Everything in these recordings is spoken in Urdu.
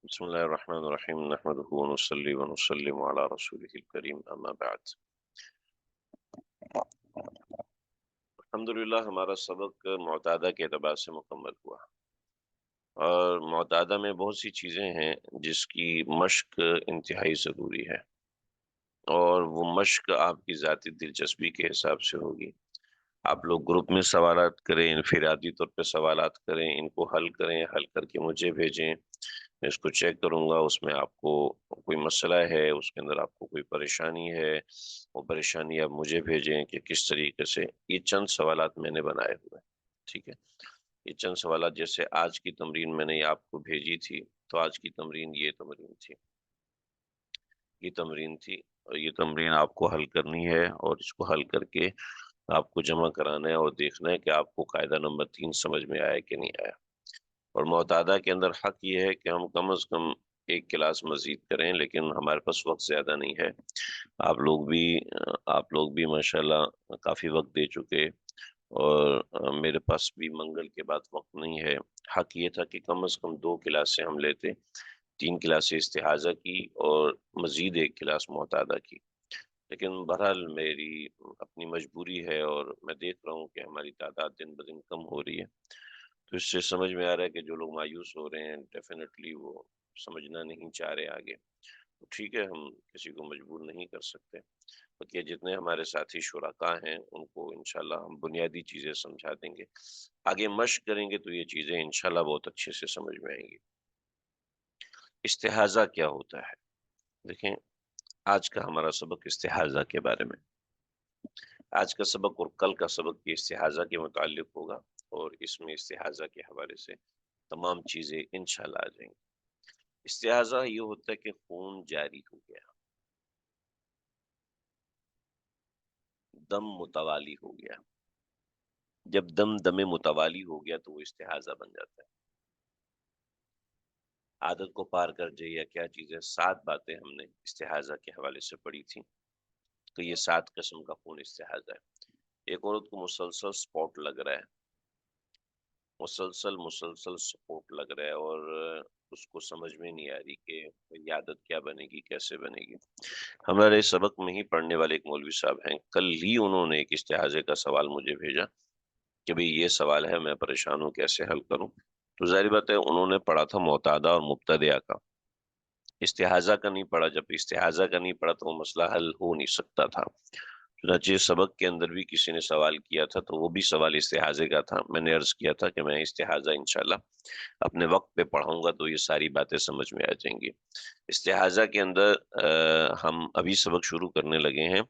بسم الله الرحمن الرحيم نحمده ونصلي ونسلم على رسوله الكريم اما بعد. الحمدللہ ہمارا سبق معتادہ کے اعتبار سے مکمل ہوا، اور معتادہ میں بہت سی چیزیں ہیں جس کی مشق انتہائی ضروری ہے، اور وہ مشق آپ کی ذاتی دلچسپی کے حساب سے ہوگی۔ آپ لوگ گروپ میں سوالات کریں، انفرادی طور پہ سوالات کریں، ان کو حل کریں، حل کر کے مجھے بھیجیں، میں اس کو چیک کروں گا۔ اس میں آپ کو کوئی مسئلہ ہے، اس کے اندر آپ کو کوئی پریشانی ہے، وہ پریشانی آپ مجھے بھیجیں کہ کس طریقے سے۔ یہ چند سوالات میں نے بنائے ہوئے ہیں، ٹھیک ہے۔ یہ چند سوالات جیسے آج کی تمرین میں نے آپ کو بھیجی تھی، تو آج کی تمرین یہ تمرین تھی، یہ تمرین تھی، اور یہ تمرین آپ کو حل کرنی ہے، اور اس کو حل کر کے آپ کو جمع کرانا ہے اور دیکھنا ہے کہ آپ کو قاعدہ نمبر 3 سمجھ میں آیا کہ نہیں آیا۔ اور معتادہ کے اندر حق یہ ہے کہ ہم کم از کم ایک کلاس مزید کریں، لیکن ہمارے پاس وقت زیادہ نہیں ہے۔ آپ لوگ بھی ماشاءاللہ کافی وقت دے چکے، اور میرے پاس بھی منگل کے بعد وقت نہیں ہے۔ حق یہ تھا کہ کم از کم 2 کلاسیں ہم لیتے، 3 کلاسیں استحاضہ کی اور مزید ایک کلاس معتادہ کی، لیکن بہرحال میری اپنی مجبوری ہے، اور میں دیکھ رہا ہوں کہ ہماری تعداد دن بدن کم ہو رہی ہے، تو اس سے سمجھ میں آ رہا ہے کہ جو لوگ مایوس ہو رہے ہیں ڈیفینیٹلی وہ سمجھنا نہیں چاہ رہے آگے، تو ٹھیک ہے، ہم کسی کو مجبور نہیں کر سکتے۔ بلکہ جتنے ہمارے ساتھی شرکا ہیں ان کو انشاءاللہ ہم بنیادی چیزیں سمجھا دیں گے، آگے مشق کریں گے تو یہ چیزیں انشاءاللہ بہت اچھے سے سمجھ میں آئیں گی۔ استحاضہ کیا ہوتا ہے؟ دیکھیں، آج کا ہمارا سبق استحاضہ کے بارے میں، آج کا سبق اور کل کا سبق بھی استحاضہ کے متعلق ہوگا، اور اس میں استحاضہ کے حوالے سے تمام چیزیں انشاءاللہ آ جائیں گی۔ استحاضہ یہ ہوتا ہے کہ خون جاری ہو گیا، دم متوالی ہو گیا۔ جب دم متوالی ہو گیا تو وہ استحاضہ بن جاتا ہے۔ عادت کو پار کر جائے یا کیا چیز ہے، 7 باتیں ہم نے استحاضہ کے حوالے سے پڑھی تھی، تو یہ 7 قسم کا خون استحاضہ ہے۔ ایک عورت کو مسلسل سپورٹ لگ رہا ہے، مسلسل سپورٹ لگ رہا ہے، اور اس کو سمجھ میں نہیں آ رہی کہ یہ عادت کیا بنے گی، کیسے بنے گی۔ ہمارے سبق میں ہی پڑھنے والے ایک مولوی صاحب ہیں، کل ہی انہوں نے ایک استحاضے کا سوال مجھے بھیجا کہ بھئی یہ سوال ہے، میں پریشان ہوں، کیسے حل کروں۔ تو ظاہر بات ہے انہوں نے پڑھا تھا معتادہ اور مبتدیہ کا، استحاضہ کا نہیں پڑھا۔ جب استحاضہ کا نہیں پڑھا تو وہ مسئلہ حل ہو نہیں سکتا تھا۔ چنانچہ سبق کے اندر بھی کسی نے سوال کیا تھا، تو وہ بھی سوال استحاضے کا تھا۔ میں نے عرض کیا تھا کہ میں استحاضہ انشاءاللہ اپنے وقت پہ پڑھوں گا تو یہ ساری باتیں سمجھ میں آ جائیں گی۔ استحاضہ کے اندر ہم ابھی سبق شروع کرنے لگے ہیں،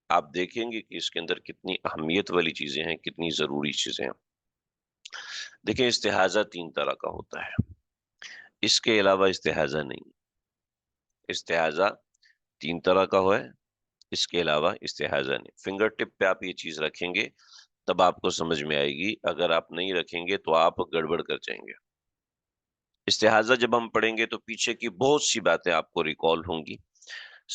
آپ دیکھیں گے کہ اس کے اندر کتنی اہمیت والی چیزیں ہیں، کتنی ضروری چیزیں ہیں۔ دیکھیں، استحاضہ 3 طرح کا ہوتا ہے، اس کے علاوہ استحاضہ نہیں۔ استحاضہ 3 طرح کا ہے، اس کے علاوہ استحاضہ نہیں۔ فنگر ٹپ پہ آپ یہ چیز رکھیں گے تب آپ کو سمجھ میں آئے گی، اگر آپ نہیں رکھیں گے تو آپ گڑبڑ کر جائیں گے۔ استحاضہ جب ہم پڑھیں گے تو پیچھے کی بہت سی باتیں آپ کو ریکال ہوں گی،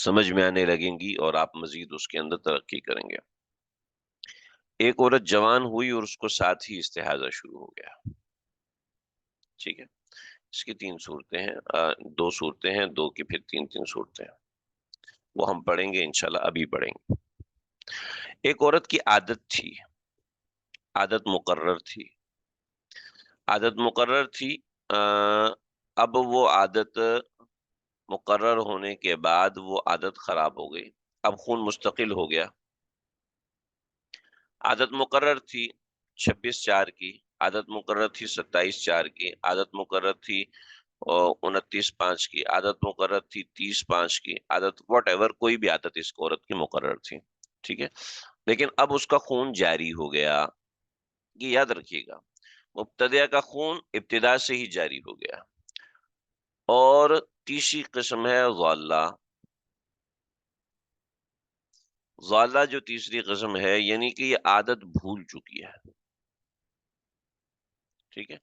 سمجھ میں آنے لگیں گی، اور آپ مزید اس کے اندر ترقی کریں گے۔ ایک عورت جوان ہوئی اور اس کو ساتھ ہی استحاضہ شروع ہو گیا، ٹھیک ہے۔ اس کی 3 صورتیں ہیں، 2 صورتیں ہیں، 2 کی پھر 3 صورتیں ہیں، وہ ہم پڑھیں گے انشاءاللہ، ابھی پڑھیں گے۔ ایک عورت کی عادت تھی، عادت مقرر تھی، عادت مقرر تھی، اب وہ عادت مقرر ہونے کے بعد وہ عادت خراب ہو گئی، اب خون مستقل ہو گیا۔ عادت مقرر تھی 26/4 کی، عادت مقرر تھی 27/4 کی، عادت مقرر تھی 29/5 کی، عادت مقرر تھی 30/5 کی، عادت واٹ ایور کوئی بھی عادت اس عورت کی مقرر تھی، ٹھیک ہے۔ لیکن اب اس کا خون جاری ہو گیا، یہ یاد رکھیے گا، مبتدیہ کا خون ابتدا سے ہی جاری ہو گیا۔ اور تیسری قسم ہے ضالہ۔ ضالہ جو تیسری قسم ہے، یعنی کہ یہ عادت بھول چکی ہے، ٹھیک ہے۔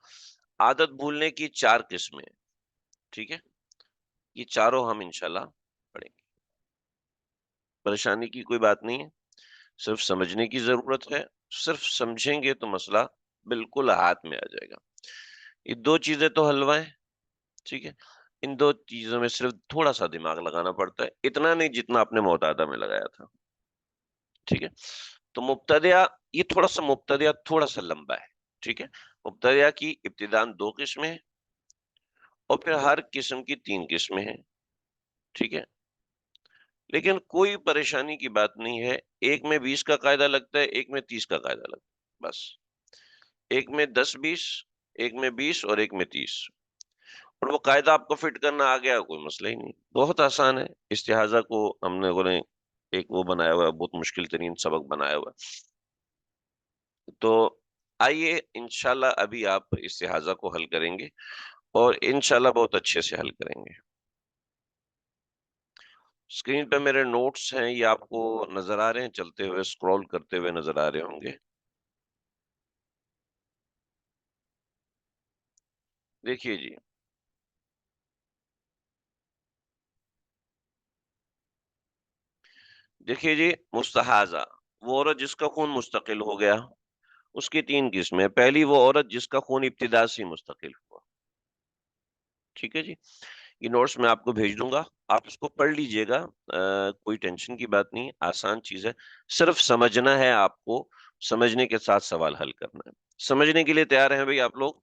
عادت بھولنے کی 4 قسمیں، ٹھیک ہے، یہ چاروں ہم انشاءاللہ پڑھیں گے۔ پریشانی کی کوئی بات نہیں ہے، صرف سمجھنے کی ضرورت ہے، صرف سمجھیں گے تو مسئلہ بالکل ہاتھ میں آ جائے گا۔ یہ 2 چیزیں تو حلوہ ہیں، ٹھیک ہے۔ ان دو چیزوں میں صرف تھوڑا سا دماغ لگانا پڑتا ہے، اتنا نہیں جتنا آپ نے معتادہ میں لگایا تھا، ٹھیک ہے؟ تو مبتدیہ، یہ تھوڑا سا مبتدیہ تھوڑا سا لمبا ہے، ٹھیک ہے؟ مبتدیہ کی ابتداءً 2 قسمیں ہیں، اور پھر ہر قسم کی 3 قسمیں ہیں، ٹھیک ہے؟ لیکن کوئی پریشانی کی بات نہیں ہے، ایک میں 20 کا قاعدہ لگتا ہے، ایک میں 30 کا قاعدہ لگتا ہے، بس۔ ایک میں 10-20، ایک میں 20 اور ایک میں 30، اور وہ قاعدہ آپ کو فٹ کرنا آ گیا، کوئی مسئلہ ہی نہیں، بہت آسان ہے۔ استحاضہ کو ہم نے ایک وہ بنایا ہوا ہے، بہت مشکل ترین سبق بنایا ہوا ہے۔ تو آئیے انشاءاللہ ابھی آپ استحاضہ کو حل کریں گے، اور انشاءاللہ بہت اچھے سے حل کریں گے۔ اسکرین پہ میرے نوٹس ہیں، یہ آپ کو نظر آ رہے ہیں، چلتے ہوئے اسکرول کرتے ہوئے نظر آ رہے ہوں گے۔ دیکھیے جی، دیکھیے جی، مستحاضہ وہ عورت جس کا خون مستقل ہو گیا، اس کی 3 قسمیں۔ پہلی وہ عورت جس کا خون ابتدا سے ہی مستقل ہوا، ٹھیک ہے جی؟ یہ نوٹس میں آپ کو بھیج دوں گا، آپ اس کو پڑھ لیجئے گا، کوئی ٹینشن کی بات نہیں، آسان چیز ہے، صرف سمجھنا ہے آپ کو، سمجھنے کے ساتھ سوال حل کرنا ہے۔ سمجھنے کے لیے تیار ہیں بھئی آپ لوگ؟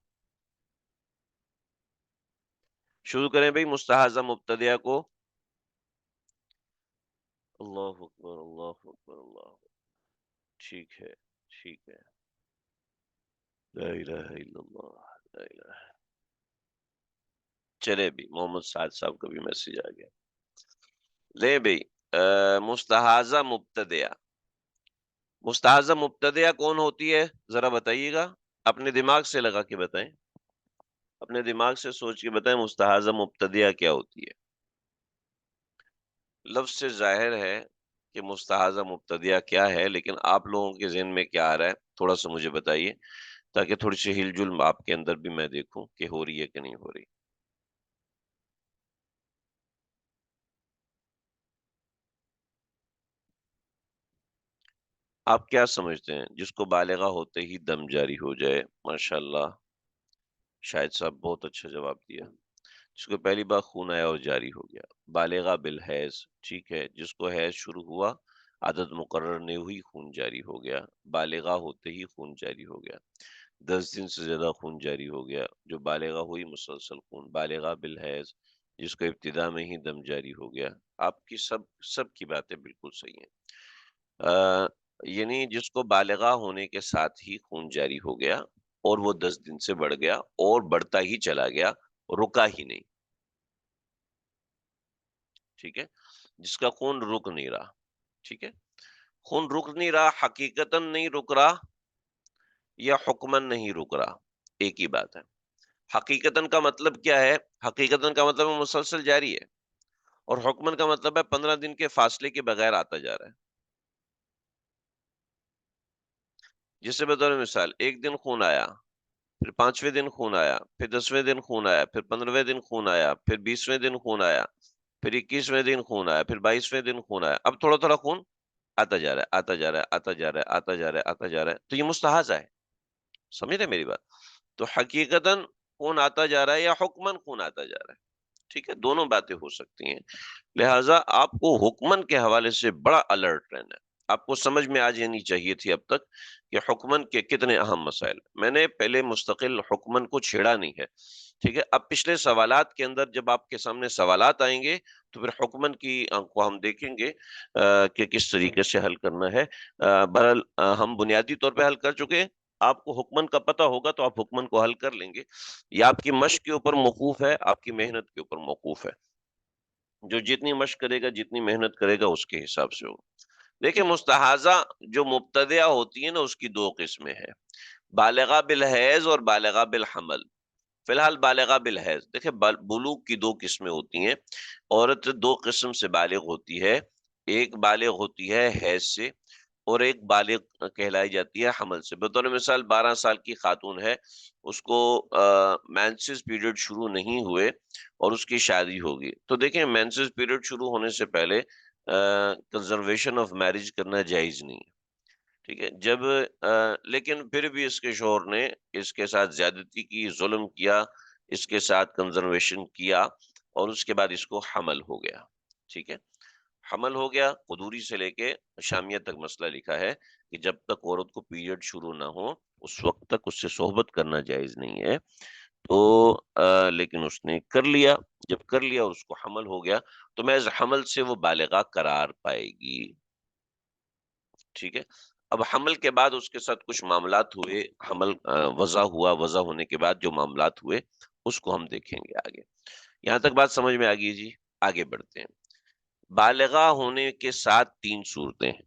شروع کریں بھئی مستحاضہ مبتدیہ کو۔ اللہ اکبر، اللہ اکبر، اللہ اکبر، ٹھیک ہے، ٹھیک ہے، لا الہ الا اللہ، لا الہ۔ چلے بھی محمد سعد صاحب کا بھی میسج آ گیا۔ لے بھئی، مستحاضہ مبتدیہ، مستحاضہ مبتدیہ کون ہوتی ہے؟ ذرا بتائیے گا، اپنے دماغ سے لگا کے بتائیں، اپنے دماغ سے سوچ کے بتائیں، مستحاضہ مبتدیہ کیا ہوتی ہے؟ لفظ سے ظاہر ہے کہ مستحاضہ مبتدیہ کیا ہے، لیکن آپ لوگوں کے ذہن میں کیا آ رہا ہے تھوڑا سا مجھے بتائیے، تاکہ تھوڑی سی ہل جل آپ کے اندر بھی میں دیکھوں کہ ہو رہی ہے کہ نہیں ہو رہی۔ آپ کیا سمجھتے ہیں جس کو بالغہ ہوتے ہی دم جاری ہو جائے؟ ماشاءاللہ، شاہد صاحب بہت اچھا جواب دیا۔ جس کو پہلی بار خون آیا اور جاری ہو گیا، بالغہ بالحیض، ٹھیک ہے؟ جس کو حیض شروع ہوا، عادت مقرر نہیں ہوئی، خون جاری ہو گیا، بالغہ ہوتے ہی خون جاری ہو گیا، 10 دن سے زیادہ خون جاری ہو گیا، جو بالغہ ہوئی مسلسل خون، بالغہ بالحیض، جس کو ابتدا میں ہی دم جاری ہو گیا۔ آپ کی سب کی باتیں بالکل صحیح ہیں۔ یعنی جس کو بالغہ ہونے کے ساتھ ہی خون جاری ہو گیا، اور وہ 10 دن سے بڑھ گیا اور بڑھتا ہی چلا گیا، رکا ہی نہیں، ٹھیک ہے؟ جس کا خون رک نہیں رہا، ٹھیک ہے؟ خون رک نہیں رہا، حقیقتاً نہیں رک رہا یا حکماً نہیں رک رہا، ایک ہی بات ہے۔ حقیقتاً کا مطلب کیا ہے؟ حقیقتاً کا مطلب ہے مسلسل جاری ہے، اور حکماً کا مطلب ہے 15 دن کے فاصلے کے بغیر آتا جا رہا ہے۔ جیسے بطور مثال، ایک دن خون آیا، پھر 5ویں دن خون آیا، پھر 10ویں دن خون آیا، پھر 15ویں دن خون آیا، پھر 20ویں دن خون آیا، پھر 21ویں دن خون آیا، پھر 22ویں دن خون آیا، اب تھوڑا تھوڑا خون آتا جا رہا ہے، آتا جا رہا ہے، آتا جا رہا ہے، آتا جا رہا ہے، آتا جا رہا ہے، تو یہ مستحاضہ ہے۔ سمجھ رہے میری بات؟ تو حقیقتاً خون آتا جا رہا ہے یا حکماً خون آتا جا رہا ہے، ٹھیک ہے؟ دونوں باتیں ہو سکتی ہیں، لہٰذا آپ کو حکمن کے حوالے سے بڑا الرٹ رہنا ہے۔ آپ کو سمجھ میں آ جانی چاہیے تھی اب تک کہ حکمن کے کتنے اہم مسائل۔ میں نے پہلے مستقل حکمن کو چھیڑا نہیں ہے، ٹھیک ہے؟ اب پچھلے سوالات کے اندر جب آپ کے سامنے سوالات آئیں گے تو پھر حکمن کی کو ہم دیکھیں گے کہ کس طریقے سے حل کرنا ہے۔ بہرحال ہم بنیادی طور پہ حل کر چکے ہیں، آپ کو حکمن کا پتہ ہوگا تو آپ حکمن کو حل کر لیں گے۔ یہ آپ کی مشق کے اوپر موقوف ہے، آپ کی محنت کے اوپر موقوف ہے، جو جتنی مشق کرے گا، جتنی محنت کرے گا، اس کے حساب سے ہوگا۔ دیکھیں، مستحاضہ جو مبتدیہ ہوتی ہے نا، اس کی 2 قسمیں ہیں، بالغہ بالحیض اور بالغہ بالحمل۔ فی الحال بالغہ بالحیض دیکھیں، بلوغ کی 2 قسمیں ہوتی ہیں، عورت 2 قسم سے بالغ ہوتی ہے، ایک بالغ ہوتی ہے حیض سے، اور ایک بالغ کہلائی جاتی ہے حمل سے۔ بطور مثال 12 سال کی خاتون ہے، اس کو مینسز پیریڈ شروع نہیں ہوئے اور اس کی شادی ہوگی، تو دیکھیں مینسز پیریڈ شروع ہونے سے پہلے کنزرویشن آف میرج کرنا جائز نہیں ہے، ٹھیک ہے؟ لیکن پھر بھی اس کے شوہر نے اس کے ساتھ زیادتی کی، ظلم کیا، اس کے ساتھ کنزرویشن کیا، اور اس کے بعد اس کو حمل ہو گیا. ٹھیک ہے، حمل ہو گیا. قدوری سے لے کے شامیہ تک مسئلہ لکھا ہے کہ جب تک عورت کو پیریڈ شروع نہ ہو اس وقت تک اس سے صحبت کرنا جائز نہیں ہے. تو لیکن اس نے کر لیا. جب کر لیا اور اس کو حمل ہو گیا تو محض حمل سے وہ بالغہ قرار پائے گی. ٹھیک ہے، اب حمل کے بعد اس کے ساتھ کچھ معاملات ہوئے، حمل وضع ہوا، وضع ہونے کے بعد جو معاملات ہوئے اس کو ہم دیکھیں گے آگے. یہاں تک بات سمجھ میں آ گئی جی؟ آگے بڑھتے ہیں. بالغہ ہونے کے ساتھ تین صورتیں ہیں.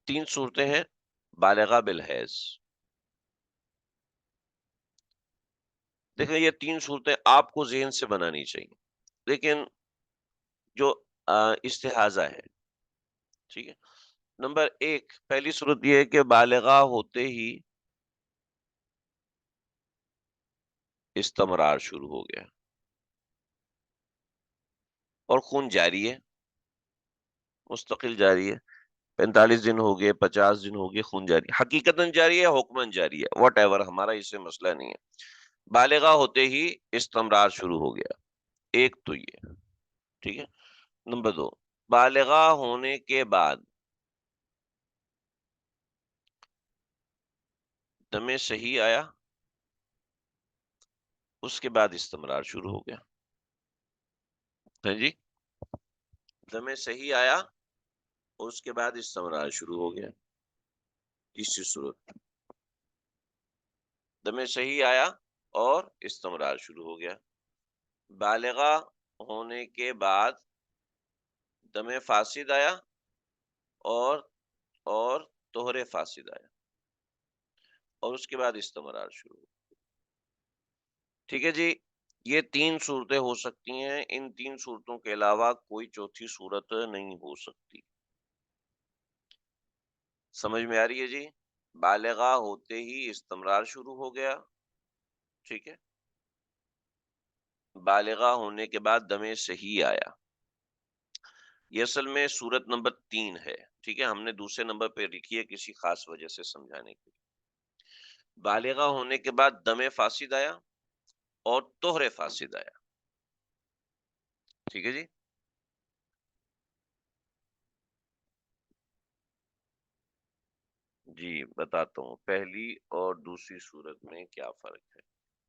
تین صورتیں ہیں بالغہ بالحیض. دیکھیں یہ تین صورتیں آپ کو ذہن سے بنانی چاہیے، لیکن جو استحاضہ ہے. ٹھیک ہے، نمبر ایک، پہلی صورت یہ ہے کہ بالغہ ہوتے ہی استمرار شروع ہو گیا اور خون جاری ہے، مستقل جاری ہے. 45 دن ہو گئے، 50 دن ہو گئے، خون جاری، حقیقتاً جاری ہے، حکماً جاری ہے، واٹ ایور، ہمارا اس سے مسئلہ نہیں ہے. بالغہ ہوتے ہی استمرار شروع ہو گیا، ایک تو یہ. ٹھیک ہے، نمبر دو، بالغہ ہونے کے بعد دم صحیح آیا، اس کے بعد استمرار شروع ہو گیا. ہاں جی، دم صحیح آیا اس کے بعد استمرار شروع ہو گیا. تیسری صورت، دم صحیح آیا اور استمرار شروع ہو گیا. بالغہ ہونے کے بعد دم فاسد آیا اور اور طہر فاسد آیا اور اس کے بعد استمرار شروع ہو. ٹھیک ہے جی، یہ تین صورتیں ہو سکتی ہیں. ان تین صورتوں کے علاوہ کوئی چوتھی صورت نہیں ہو سکتی. سمجھ میں آ رہی ہے جی؟ بالغہ ہوتے ہی استمرار شروع ہو گیا. ٹھیک ہے، بالغہ ہونے کے بعد دم صحیح آیا. یہ اصل میں صورت نمبر 3 ہے. ٹھیک ہے، ہم نے دوسرے نمبر پہ لکھی ہے کسی خاص وجہ سے سمجھانے کے لیے. بالغہ ہونے کے بعد دم فاسد آیا اور طہر فاسد آیا. ٹھیک ہے جی، جی بتاتا ہوں پہلی اور دوسری صورت میں کیا فرق ہے.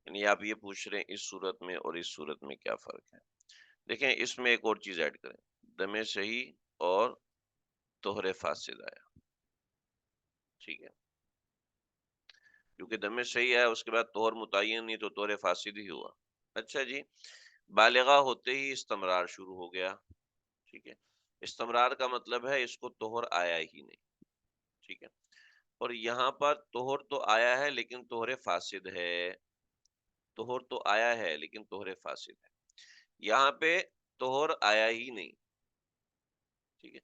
یعنی آپ یہ پوچھ رہے ہیں اس صورت میں اور اس صورت میں کیا فرق ہے. دیکھیں اس میں ایک اور چیز ایڈ کریں، دم صحیح اور طہر فاسد آیا. ٹھیک ہے، کیونکہ دم صحیح آیا اس کے بعد طہر متعین نہیں تو طہر فاسد ہی ہوا. اچھا جی، بالغہ ہوتے ہی استمرار شروع ہو گیا. ٹھیک ہے، استمرار کا مطلب ہے اس کو طہر آیا ہی نہیں. ٹھیک ہے، اور یہاں پر طہر تو آیا ہے لیکن طہر فاسد ہے. طہر تو آیا ہے لیکن طہر فاسد ہے. یہاں پہ طہر آیا ہی نہیں. ٹھیک ہے،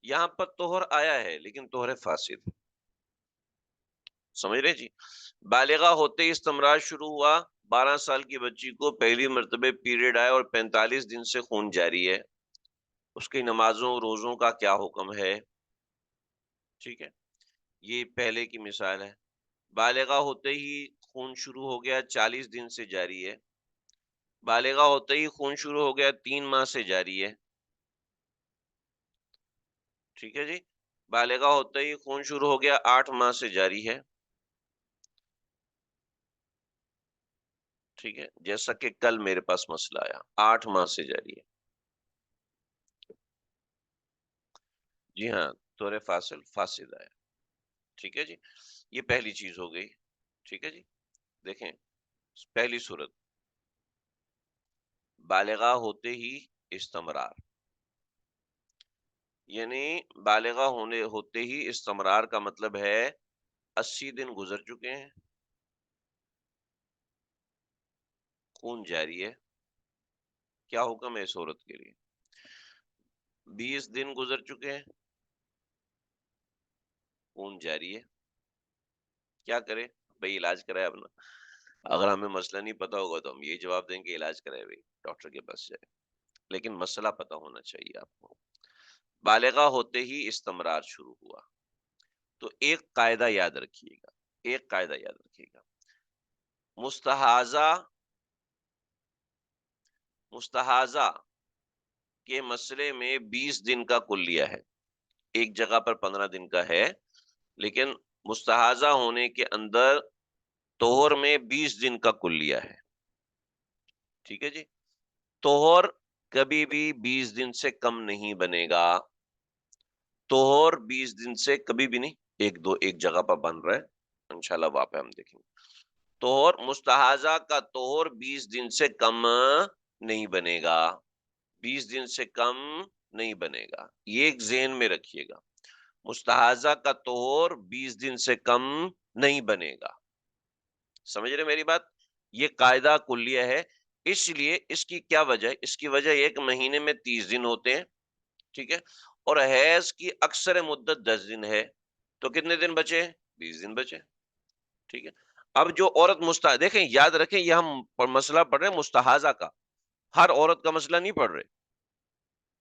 یہاں پر طہر آیا ہے لیکن طہر فاسد. سمجھ رہے جی؟ بالغہ ہوتے ہی استمرار شروع ہوا. 12 سال کی بچی کو پہلی مرتبہ پیریڈ آیا اور 45 دن سے خون جاری ہے. اس کی نمازوں روزوں کا کیا حکم ہے؟ ٹھیک ہے، یہ پہلے کی مثال ہے. بالغہ ہوتے ہی خون شروع ہو گیا، 40 دن سے جاری ہے. بالغہ ہوتے ہی خون شروع ہو گیا، 3 ماہ سے جاری ہے. ٹھیک ہے جی، بالغہ ہوتے ہی خون شروع ہو گیا، 8 ماہ سے جاری ہے. ٹھیک ہے، جیسا کہ کل میرے پاس مسئلہ آیا، 8 ماہ سے جاری ہے. جی ہاں، طور فاسد آیا. ٹھیک ہے جی، یہ پہلی چیز ہو گئی. ٹھیک ہے جی، دیکھیں پہلی صورت، بالغہ ہوتے ہی استمرار، یعنی بالغہ ہوتے ہی استمرار کا مطلب ہے 80 دن گزر چکے ہیں، خون جاری ہے. کیا حکم ہے اس عورت کے لیے؟ 20 دن گزر چکے ہیں، خون جاری ہے. کیا کرے بھائی؟ علاج کرائے اپنا. اگر ہمیں مسئلہ نہیں پتا ہوگا تو ہم یہی جواب دیں گے علاج کرائے بھائی، ڈاکٹر کے پاس جائے. لیکن مسئلہ پتا ہونا چاہیے آپ کو. بالغہ ہوتے ہی استمرار شروع ہوا تو ایک قاعدہ یاد رکھیے گا، ایک قاعدہ یاد رکھیے گا. مستحاضہ کے مسئلے میں 20 دن کا کلیہ ہے، ایک جگہ پر 15 دن کا ہے، لیکن مستحاضہ ہونے کے اندر طہر میں 20 دن کا کلیہ ہے. ٹھیک ہے جی. طہر کبھی بھی 20 دن سے کم نہیں بنے گا. طہر 20 دن سے کبھی بھی نہیں، ایک جگہ پر بن رہا ہے، انشاءاللہ وہاں پہ ہم دیکھیں گے. طہر مستحاضہ کا طہر 20 دن سے کم نہیں بنے گا، 20 دن سے کم نہیں بنے گا. یہ ایک ذہن میں رکھیے گا، مستحاضہ کا طہر 20 دن سے کم نہیں بنے گا. سمجھ رہے میری بات؟ یہ قاعدہ کلیہ ہے. اس لیے اس کی کیا وجہ ہے؟ اس کی وجہ ایک مہینے میں 30 دن ہوتے ہیں، ٹھیک ہے، اور حیض کی اکثر مدت 10 دن ہے، تو کتنے دن بچے؟ 20 دن بچے. ٹھیک ہے. اب جو عورت دیکھیں، یاد رکھیں، یہ ہم مسئلہ پڑھ رہے ہیں مستحاضہ کا، ہر عورت کا مسئلہ نہیں پڑھ رہے،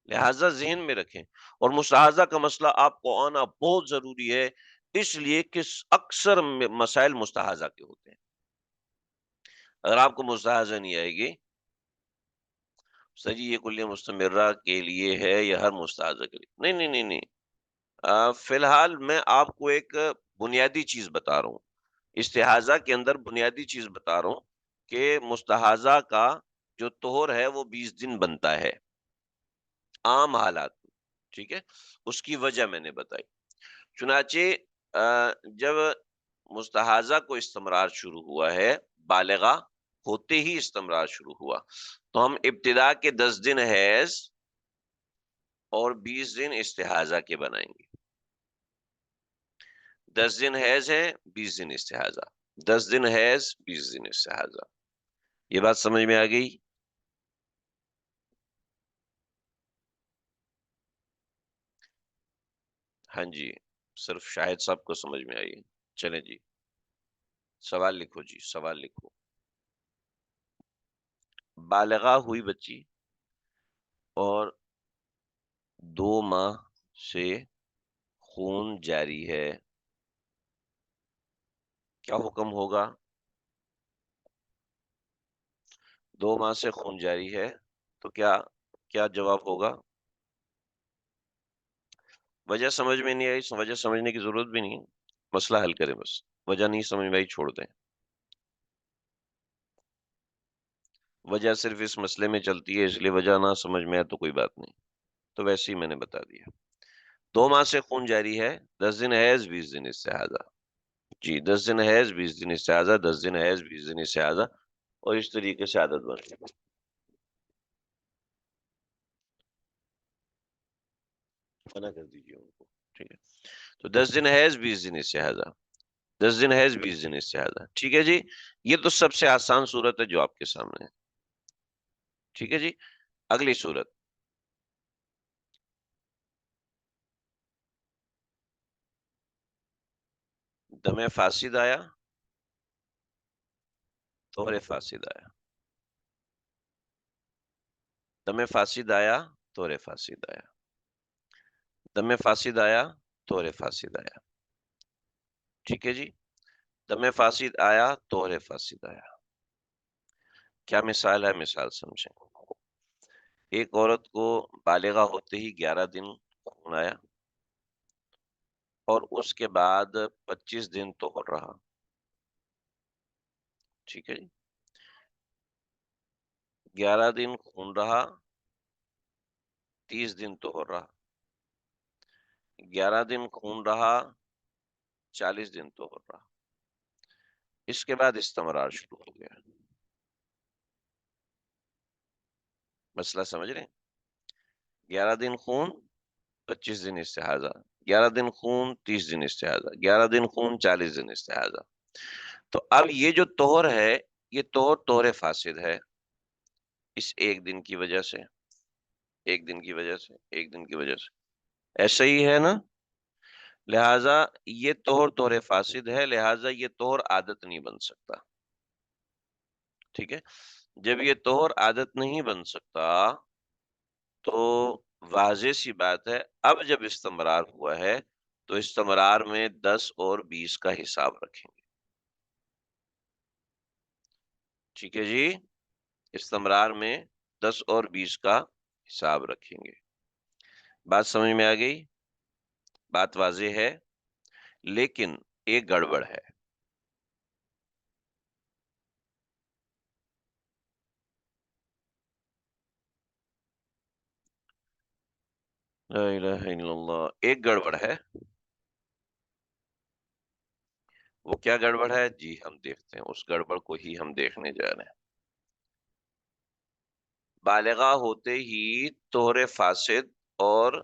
لہذا ذہن میں رکھیں. اور مستحاضہ کا مسئلہ آپ کو آنا بہت ضروری ہے، اس لیے کہ اکثر مسائل مستحاضہ کے ہوتے ہیں. اگر آپ کو مستحاضہ نہیں آئے گی، سر جی یہ کلیہ مستمرہ کے لیے ہے یا ہر مستحاضہ کے لیے؟ نہیں نہیں نہیں نہیں. فی الحال میں آپ کو ایک بنیادی چیز بتا رہا ہوں، استحاضہ کے اندر بنیادی چیز بتا رہا ہوں کہ مستحاضہ کا جو طہر ہے وہ 20 دن بنتا ہے عام حالات میں. ٹھیک ہے. اس کی وجہ میں نے بتائی. چنانچہ جب مستحاضہ کو استمرار شروع ہوا ہے، بالغہ ہوتے ہی استمرار شروع ہوا، تو ہم ابتدا کے 10 دن حیض اور 20 دن استحاضہ کے بنائیں گے. 10 دن حیض ہے، 20 دن استحاضہ، 10 دن حیض، 20 دن استحاضہ. یہ بات سمجھ میں آ گئی؟ ہاں جی، صرف شاہد صاحب کو سمجھ میں آئی. چلیں جی، سوال لکھو جی، سوال لکھو. بالغہ ہوئی بچی اور 2 ماہ سے خون جاری ہے، کیا حکم ہوگا؟ 2 ماہ سے خون جاری ہے تو کیا جواب ہوگا؟ وجہ سمجھ میں نہیں آئی، وجہ سمجھنے کی ضرورت بھی نہیں ہے، مسئلہ حل کریں بس. وجہ نہیں سمجھ میں آئی چھوڑ دیں. وجہ صرف اس مسئلے میں چلتی ہے، اس لیے وجہ نہ سمجھ میں آئے تو کوئی بات نہیں، تو ویسے ہی میں نے بتا دیا. 2 ماہ سے خون جاری ہے، 10 دن حیض، 20 دن استحاضہ. جی، 10 دن حیض، 20 دن استحاضہ، 10 دن حیض، 20 دن استحاضہ، اور اس طریقے سے عادت بن گئی. منع کر دیجیے ان کو. ٹھیک ہے. تو 10 دن حیض، 20 دن استحاضہ، 10 دن حیض، 20 دن استحاضہ. ٹھیک ہے جی. یہ تو سب سے آسان صورت ہے جو آپ کے سامنے ہے. ٹھیک ہے جی. اگلی صورت، دم فاسد آیا، طہر فاسد آیا. دم فاسد آیا، طہر فاسد آیا. دم فاسد آیا، طہر فاسد آیا. ٹھیک ہے جی. دم فاسد آیا، طہر فاسد آیا. کیا مثال ہے؟ مثال سمجھیں. ایک عورت کو بالغہ ہوتے ہی 11 دن خون آیا اور اس کے بعد 25 دن طہر رہا. ٹھیک ہے جی. 11 دن خون رہا، 30 دن طہر رہا. 11 دن خون رہا، 40 دن طہر رہا. اس کے بعد استمرار شروع ہو گیا. مسئلہ سمجھ رہے ہیں؟ 11 دن خون، 25 دن استحاضہ، 11 دن خون، 30 دن استحاضہ، 11 دن خون، 40 دن استحاضہ. تو اب یہ جو طہر ہے، یہ طہر فاسد ہے، اس ایک دن کی وجہ سے، ایک دن کی وجہ سے، ایک دن کی وجہ سے. ایسا ہی ہے نا؟ لہٰذا یہ طہر فاسد ہے، لہٰذا یہ طہر عادت نہیں بن سکتا. ٹھیک ہے. جب یہ طہر عادت نہیں بن سکتا تو واضح سی بات ہے، اب جب استمرار ہوا ہے تو استمرار میں 10 اور 20 کا حساب رکھیں گے. ٹھیک ہے جی، استمرار میں 10 اور 20 کا حساب رکھیں گے. بات سمجھ میں آ گئی؟ بات واضح ہے، لیکن ایک گڑبڑ ہے. لا الہ الا اللہ، ایک گڑبڑ ہے. وہ کیا گڑبڑ ہے جی؟ ہم دیکھتے ہیں، اس گڑبڑ کو ہی ہم دیکھنے جا رہے ہیں. بالغہ ہوتے ہی طہر فاسد اور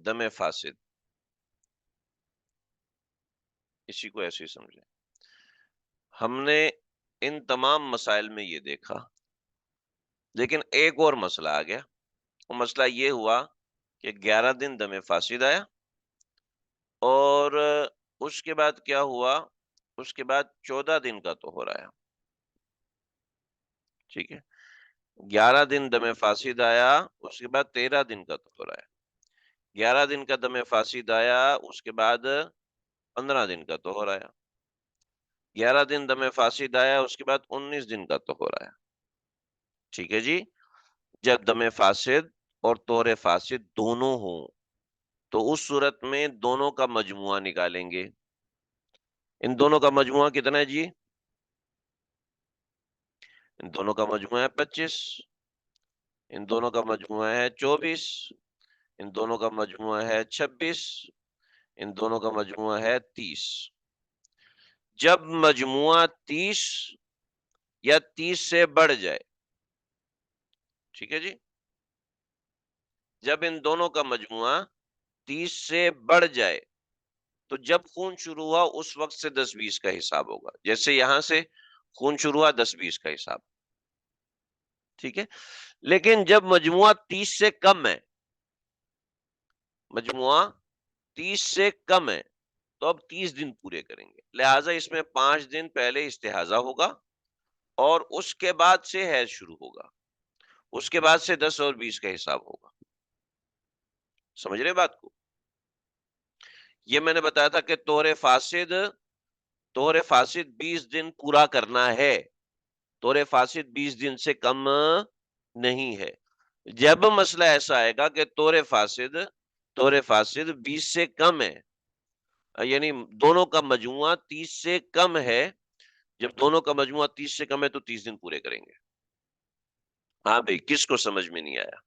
دم فاسد، اسی کو ایسے ہی سمجھیں. ہم نے ان تمام مسائل میں یہ دیکھا، لیکن ایک اور مسئلہ آ گیا. وہ مسئلہ یہ ہوا کہ 11 دن دم فاسد آیا، اور اس کے بعد کیا ہوا؟ اس کے بعد 14 دن کا طہر آیا. ٹھیک ہے، 11 دن دم فاسد آیا، اس کے بعد 13 دن کا طہر آیا. 11 دن کا دم فاسد آیا، اس کے بعد 15 دن کا طہر آیا. 11 دن دم فاسد آیا، اس کے بعد 19 دن کا طہر آیا. ٹھیک ہے جی. جب دم فاسد اور طہر فاسد دونوں ہوں تو اس صورت میں دونوں کا مجموعہ نکالیں گے. ان دونوں کا مجموعہ کتنا ہے جی؟ ان دونوں کا مجموعہ ہے 25. ان دونوں کا مجموعہ ہے 24. ان دونوں کا مجموعہ ہے 26. ان دونوں کا مجموعہ ہے 30. جب مجموعہ 30 یا 30 سے بڑھ جائے، ٹھیک ہے جی، جب ان دونوں کا مجموعہ 30 سے بڑھ جائے تو جب خون شروع ہوا اس وقت سے 10-20 کا حساب ہوگا. جیسے یہاں سے خون شروع ہوا 10-20 کا حساب. ٹھیک ہے، لیکن جب مجموعہ 30 سے کم ہے، مجموعہ 30 سے کم ہے، تو اب 30 دن پورے کریں گے. لہٰذا اس میں 5 دن پہلے استحاضہ ہوگا اور اس کے بعد سے حیض شروع ہوگا. اس کے بعد سے 10 اور 20 کا حساب ہوگا. سمجھ رہے بات کو؟ یہ میں نے بتایا تھا کہ طہر فاسد 20 دن پورا کرنا ہے. طہر فاسد 20 دن سے کم نہیں ہے. جب مسئلہ ایسا آئے گا کہ طہر فاسد 20 سے کم ہے، یعنی دونوں کا مجموعہ 30 سے کم ہے، جب دونوں کا مجموعہ 30 سے کم ہے تو 30 دن پورے کریں گے. ہاں بھائی، کس کو سمجھ میں نہیں آیا؟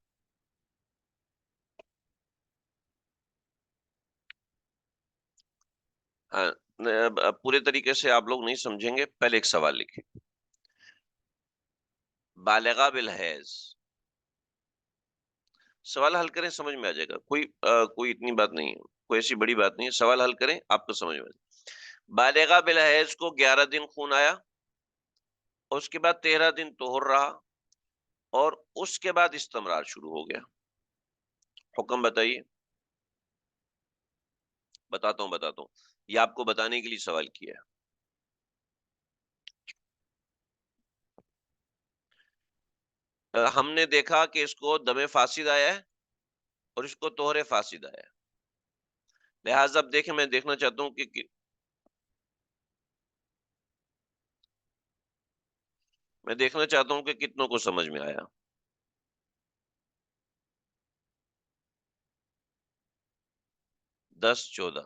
ہاں، پورے طریقے سے آپ لوگ نہیں سمجھیں گے. پہلے ایک سوال لکھیں. بالغہ بالحیض، سوال حل کریں، سمجھ میں آ جائے گا. کوئی اتنی بات نہیں ہے، کوئی ایسی بڑی بات نہیں ہے. سوال حل کریں، آپ کو سمجھ میں آ جائے گا. بالغہ بالحیض کو 11 دن خون آیا، اس کے بعد 13 دن طہر رہا، اور اس کے بعد استمرار شروع ہو گیا. حکم بتائیے. بتاتا ہوں. یہ آپ کو بتانے کے لیے سوال کیا ہے. ہم نے دیکھا کہ اس کو دم فاسد آیا ہے اور اس کو طہر فاسد آیا ہے. لہٰذا اب دیکھیں، میں دیکھنا چاہتا ہوں کہ کتنوں کو سمجھ میں آیا. 10-14.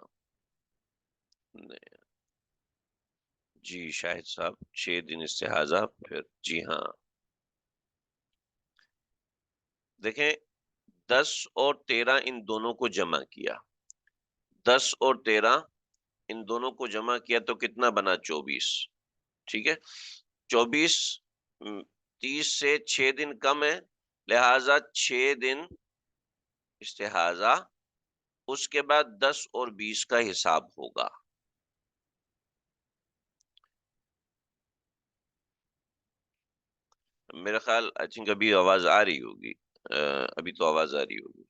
جی شاہد صاحب، 6 دن استحاضہ، پھر جی ہاں. دیکھیں، 10 اور 13 ان دونوں کو جمع کیا. 10 اور 13 ان دونوں کو جمع کیا تو کتنا بنا؟ 24. ٹھیک ہے، 24. 30 سے 6 دن کم ہے، لہذا 6 دن استحاضہ. اس کے بعد 10 اور 20 کا حساب ہوگا. میرا خیال آئی تھنک ابھی آواز آ رہی ہوگی. ابھی تو آواز آ رہی ہوگی.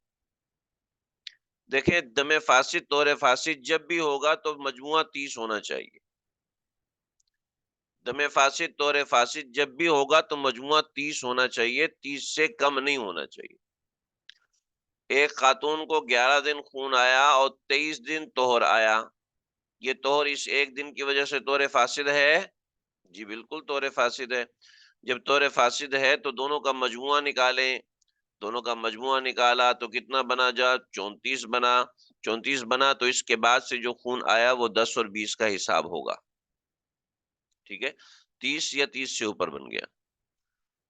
دیکھیں، دم فاسد طہر فاسد جب بھی ہوگا تو مجموعہ 30 ہونا چاہیے. دم فاسد طہر فاسد جب بھی ہوگا تو مجموعہ 30 ہونا چاہیے، 30 سے کم نہیں ہونا چاہیے. ایک خاتون کو 11 دن خون آیا اور 23 دن طہر آیا. یہ طہر اس ایک دن کی وجہ سے طہر فاسد ہے؟ جی بالکل طور فاسد ہے. جب طور فاسد ہے تو دونوں کا مجموعہ نکالیں. دونوں کا مجموعہ نکالا تو کتنا بنا؟ جا 34 بنا. 34 بنا تو اس کے بعد سے جو خون آیا وہ 10 اور 20 کا حساب ہوگا. ٹھیک ہے، 30 یا 30 سے اوپر بن گیا.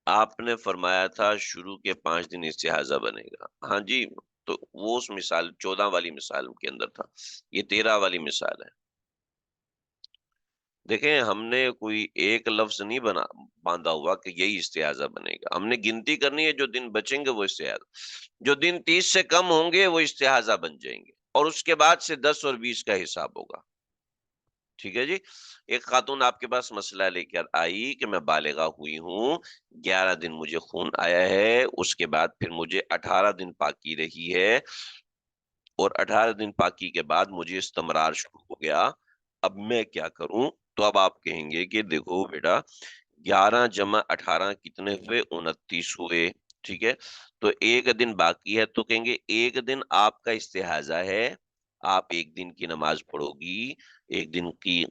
آپ نے فرمایا تھا شروع کے 5 دن استحاضہ بنے گا. ہاں جی، تو وہ اس مثال 14 والی مثال کے اندر تھا، یہ 13 والی مثال ہے. دیکھیں ہم نے کوئی ایک لفظ نہیں باندھا ہوا کہ یہی استحاضہ بنے گا. ہم نے گنتی کرنی ہے، جو دن بچیں گے وہ استحاضہ، جو دن 30 سے کم ہوں گے وہ استحاضہ بن جائیں گے، اور اس کے بعد سے 10 اور 20 کا حساب ہوگا. ٹھیک ہے جی. ایک خاتون آپ کے پاس مسئلہ لے کر آئی کہ میں بالغہ ہوئی ہوں، 11 دن مجھے خون آیا ہے، اس کے بعد پھر مجھے 18 دن پاکی رہی ہے، اور 18 دن پاکی کے بعد مجھے استمرار شروع ہو گیا. اب میں کیا کروں؟ تو اب آپ کہیں گے کہ دیکھو بیٹا، 11 جمع 18 کتنے ہوئے؟ 29 ہوئے. ٹھیک ہے، تو ایک دن باقی ہے، تو کہیں گے ایک دن آپ کا استحاضہ ہے، آپ ایک دن کی نماز پڑھو گی، ایک دن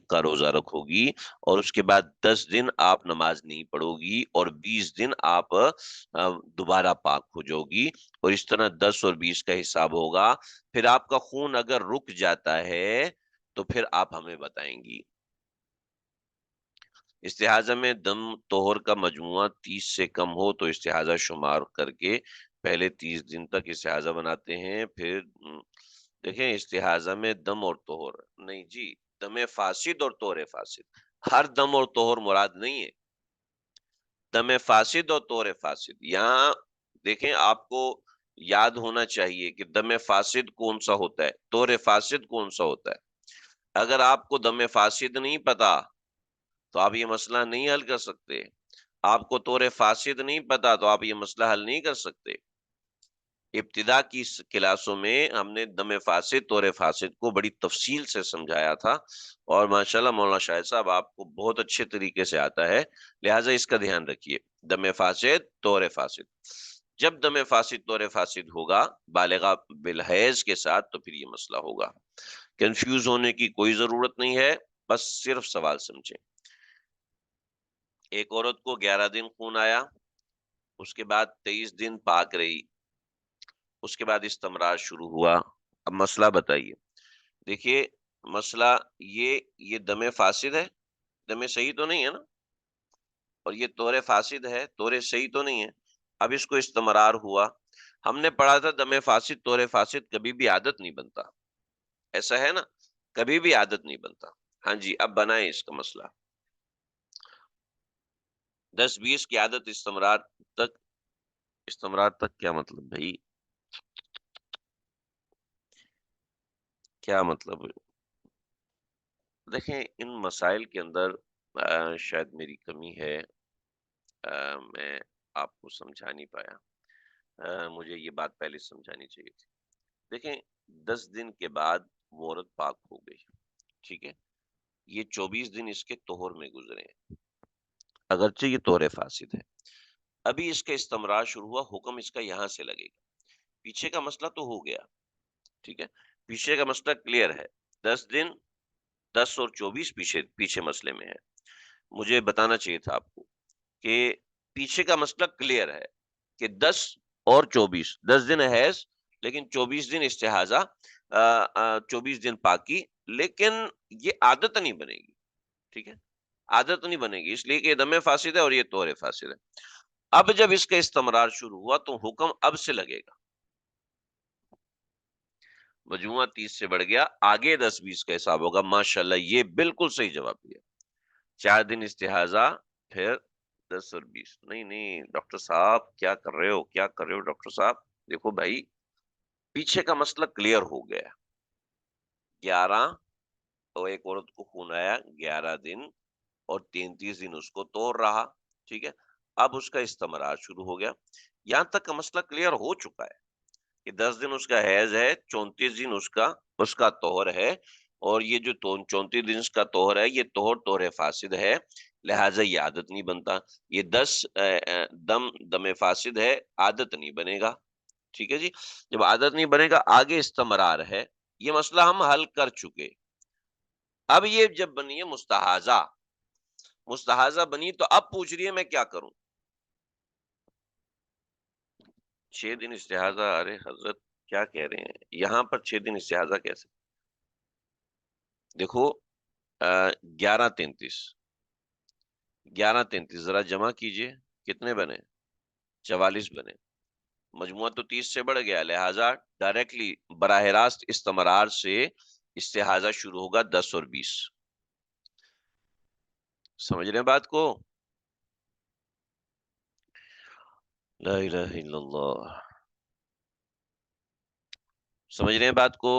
کا روزہ رکھو گی، اور اس کے بعد 10 دن آپ نماز نہیں پڑھو گی، اور 20 دن آپ دوبارہ پاک ہو جاؤ گی، اور اس طرح 10 اور 20 کا حساب ہوگا. پھر آپ کا خون اگر رک جاتا ہے تو پھر آپ ہمیں بتائیں گی. استحاضہ میں دم طہور کا مجموعہ 30 سے کم ہو تو استحاضہ شمار کر کے پہلے 30 دن تک استحاضہ بناتے ہیں. پھر دیکھیں استحاضہ میں دم اور طہور نہیں جی، دم فاسد اور طہور فاسد، ہر دم اور طہور مراد نہیں ہے. دم فاسد اور طہور فاسد یہاں دیکھیں، آپ کو یاد ہونا چاہیے کہ دم فاسد کون سا ہوتا ہے، طہور فاسد کون سا ہوتا ہے. اگر آپ کو دم فاسد نہیں پتا تو آپ یہ مسئلہ نہیں حل کر سکتے. آپ کو طور فاسد نہیں پتا تو آپ یہ مسئلہ حل نہیں کر سکتے. ابتدا کی کلاسوں میں ہم نے دم فاسد، طور فاسد کو بڑی تفصیل سے سمجھایا تھا، اور ماشاءاللہ مولانا شاہد صاحب آپ کو بہت اچھے طریقے سے آتا ہے، لہٰذا اس کا دھیان رکھیے. دم فاسد، طور فاسد. جب دم فاسد طور فاسد ہوگا بالغہ بالحیض کے ساتھ تو پھر یہ مسئلہ ہوگا. کنفیوز ہونے کی کوئی ضرورت نہیں ہے، بس صرف سوال سمجھیں. ایک عورت کو 11 دن خون آیا، اس کے بعد 23 دن پاک رہی، اس کے بعد استمرار شروع ہوا. اب مسئلہ بتائیے. دیکھیے مسئلہ یہ دم فاسد ہے، دم صحیح تو نہیں ہے نا، اور یہ طور فاسد ہے، طور صحیح تو نہیں ہے. اب اس کو استمرار ہوا. ہم نے پڑھا تھا دم فاسد طور فاسد کبھی بھی عادت نہیں بنتا، ایسا ہے نا، کبھی بھی عادت نہیں بنتا. ہاں جی، اب بنائیں اس کا مسئلہ. 10-20 کی عادت تک استمرار تک کیا مطلب بھائی؟ کیا مطلب ہے؟ دیکھیں ان مسائل کے اندر شاید میری کمی ہے، میں آپ کو سمجھا نہیں پایا. مجھے یہ بات پہلے سمجھانی چاہیے تھی. دیکھیں 10 دن کے بعد وہ عورت پاک ہو گئی، ٹھیک ہے، یہ 24 دن اس کے طہور میں گزرے ہیں، اگرچہ یہ طہور فاسد ہے. ابھی اس کا استمرار شروع ہوا، حکم اس کا یہاں سے لگے گا. پیچھے کا مسئلہ تو ہو گیا، ٹھیک ہے، پیچھے کا مسئلہ کلیئر ہے. 10 دن، 10 اور 24 پیچھے مسئلے میں ہے. مجھے بتانا چاہیے تھا آپ کو کہ پیچھے کا مسئلہ کلیئر ہے کہ 10 اور 24، 10 دن حیض لیکن 24 دن استحاضہ، 24 دن پاکی، لیکن یہ عادت نہیں بنے گی. ٹھیک ہے، عادت نہیں بنے گی، اس لیے کہ دم فاسد ہے اور یہ طہور فاسد ہے. اب جب اس کا استمرار شروع ہوا تو حکم اب سے لگے گا. مجموعہ 30 سے بڑھ گیا، آگے 10-20 کا حساب ہوگا. ماشاءاللہ یہ بالکل صحیح جواب دیا. 4 دن استحاضہ، پھر 10 اور 20. نہیں نہیں ڈاکٹر صاحب کیا کر رہے ہو، کیا کر رہے ہو ڈاکٹر صاحب؟ دیکھو بھائی پیچھے کا مسئلہ کلیئر ہو گیا. 11 تو ایک عورت کو خون آیا 11 دن، اور 33 دن اس کو توڑ رہا، ٹھیک ہے. اب اس کا استمرار شروع ہو گیا. یہاں تک کا مسئلہ کلیئر ہو چکا ہے کہ 10 دن اس کا حیض ہے، 34 دن اس کا طہر ہے، اور یہ جو 34 دن اس کا طہر ہے یہ طہر فاسد ہے، لہٰذا یہ عادت نہیں بنتا. یہ 10 دم فاسد ہے، عادت نہیں بنے گا. ٹھیک ہے جی، جب عادت نہیں بنے گا آگے استمرار ہے. یہ مسئلہ ہم حل کر چکے. اب یہ جب بنی ہے مستحاضہ، مستحاضہ بنی تو اب پوچھ رہی ہے میں کیا کروں. 6 دن استحاضہ؟ ارے حضرت کیا کہہ رہے ہیں یہاں پر 6 دن استحاضہ کیسے؟ دیکھو 11:33 11:33 ذرا جمع کیجئے کتنے بنے؟ 44 بنے. مجموعہ تو 30 سے بڑھ گیا، لہٰذا ڈائریکٹلی براہ راست استمرار سے استحاضہ شروع ہوگا 10 اور 20. سمجھ رہے ہیں بات کو؟ لا الہ الا اللہ. سمجھ رہے ہیں بات کو؟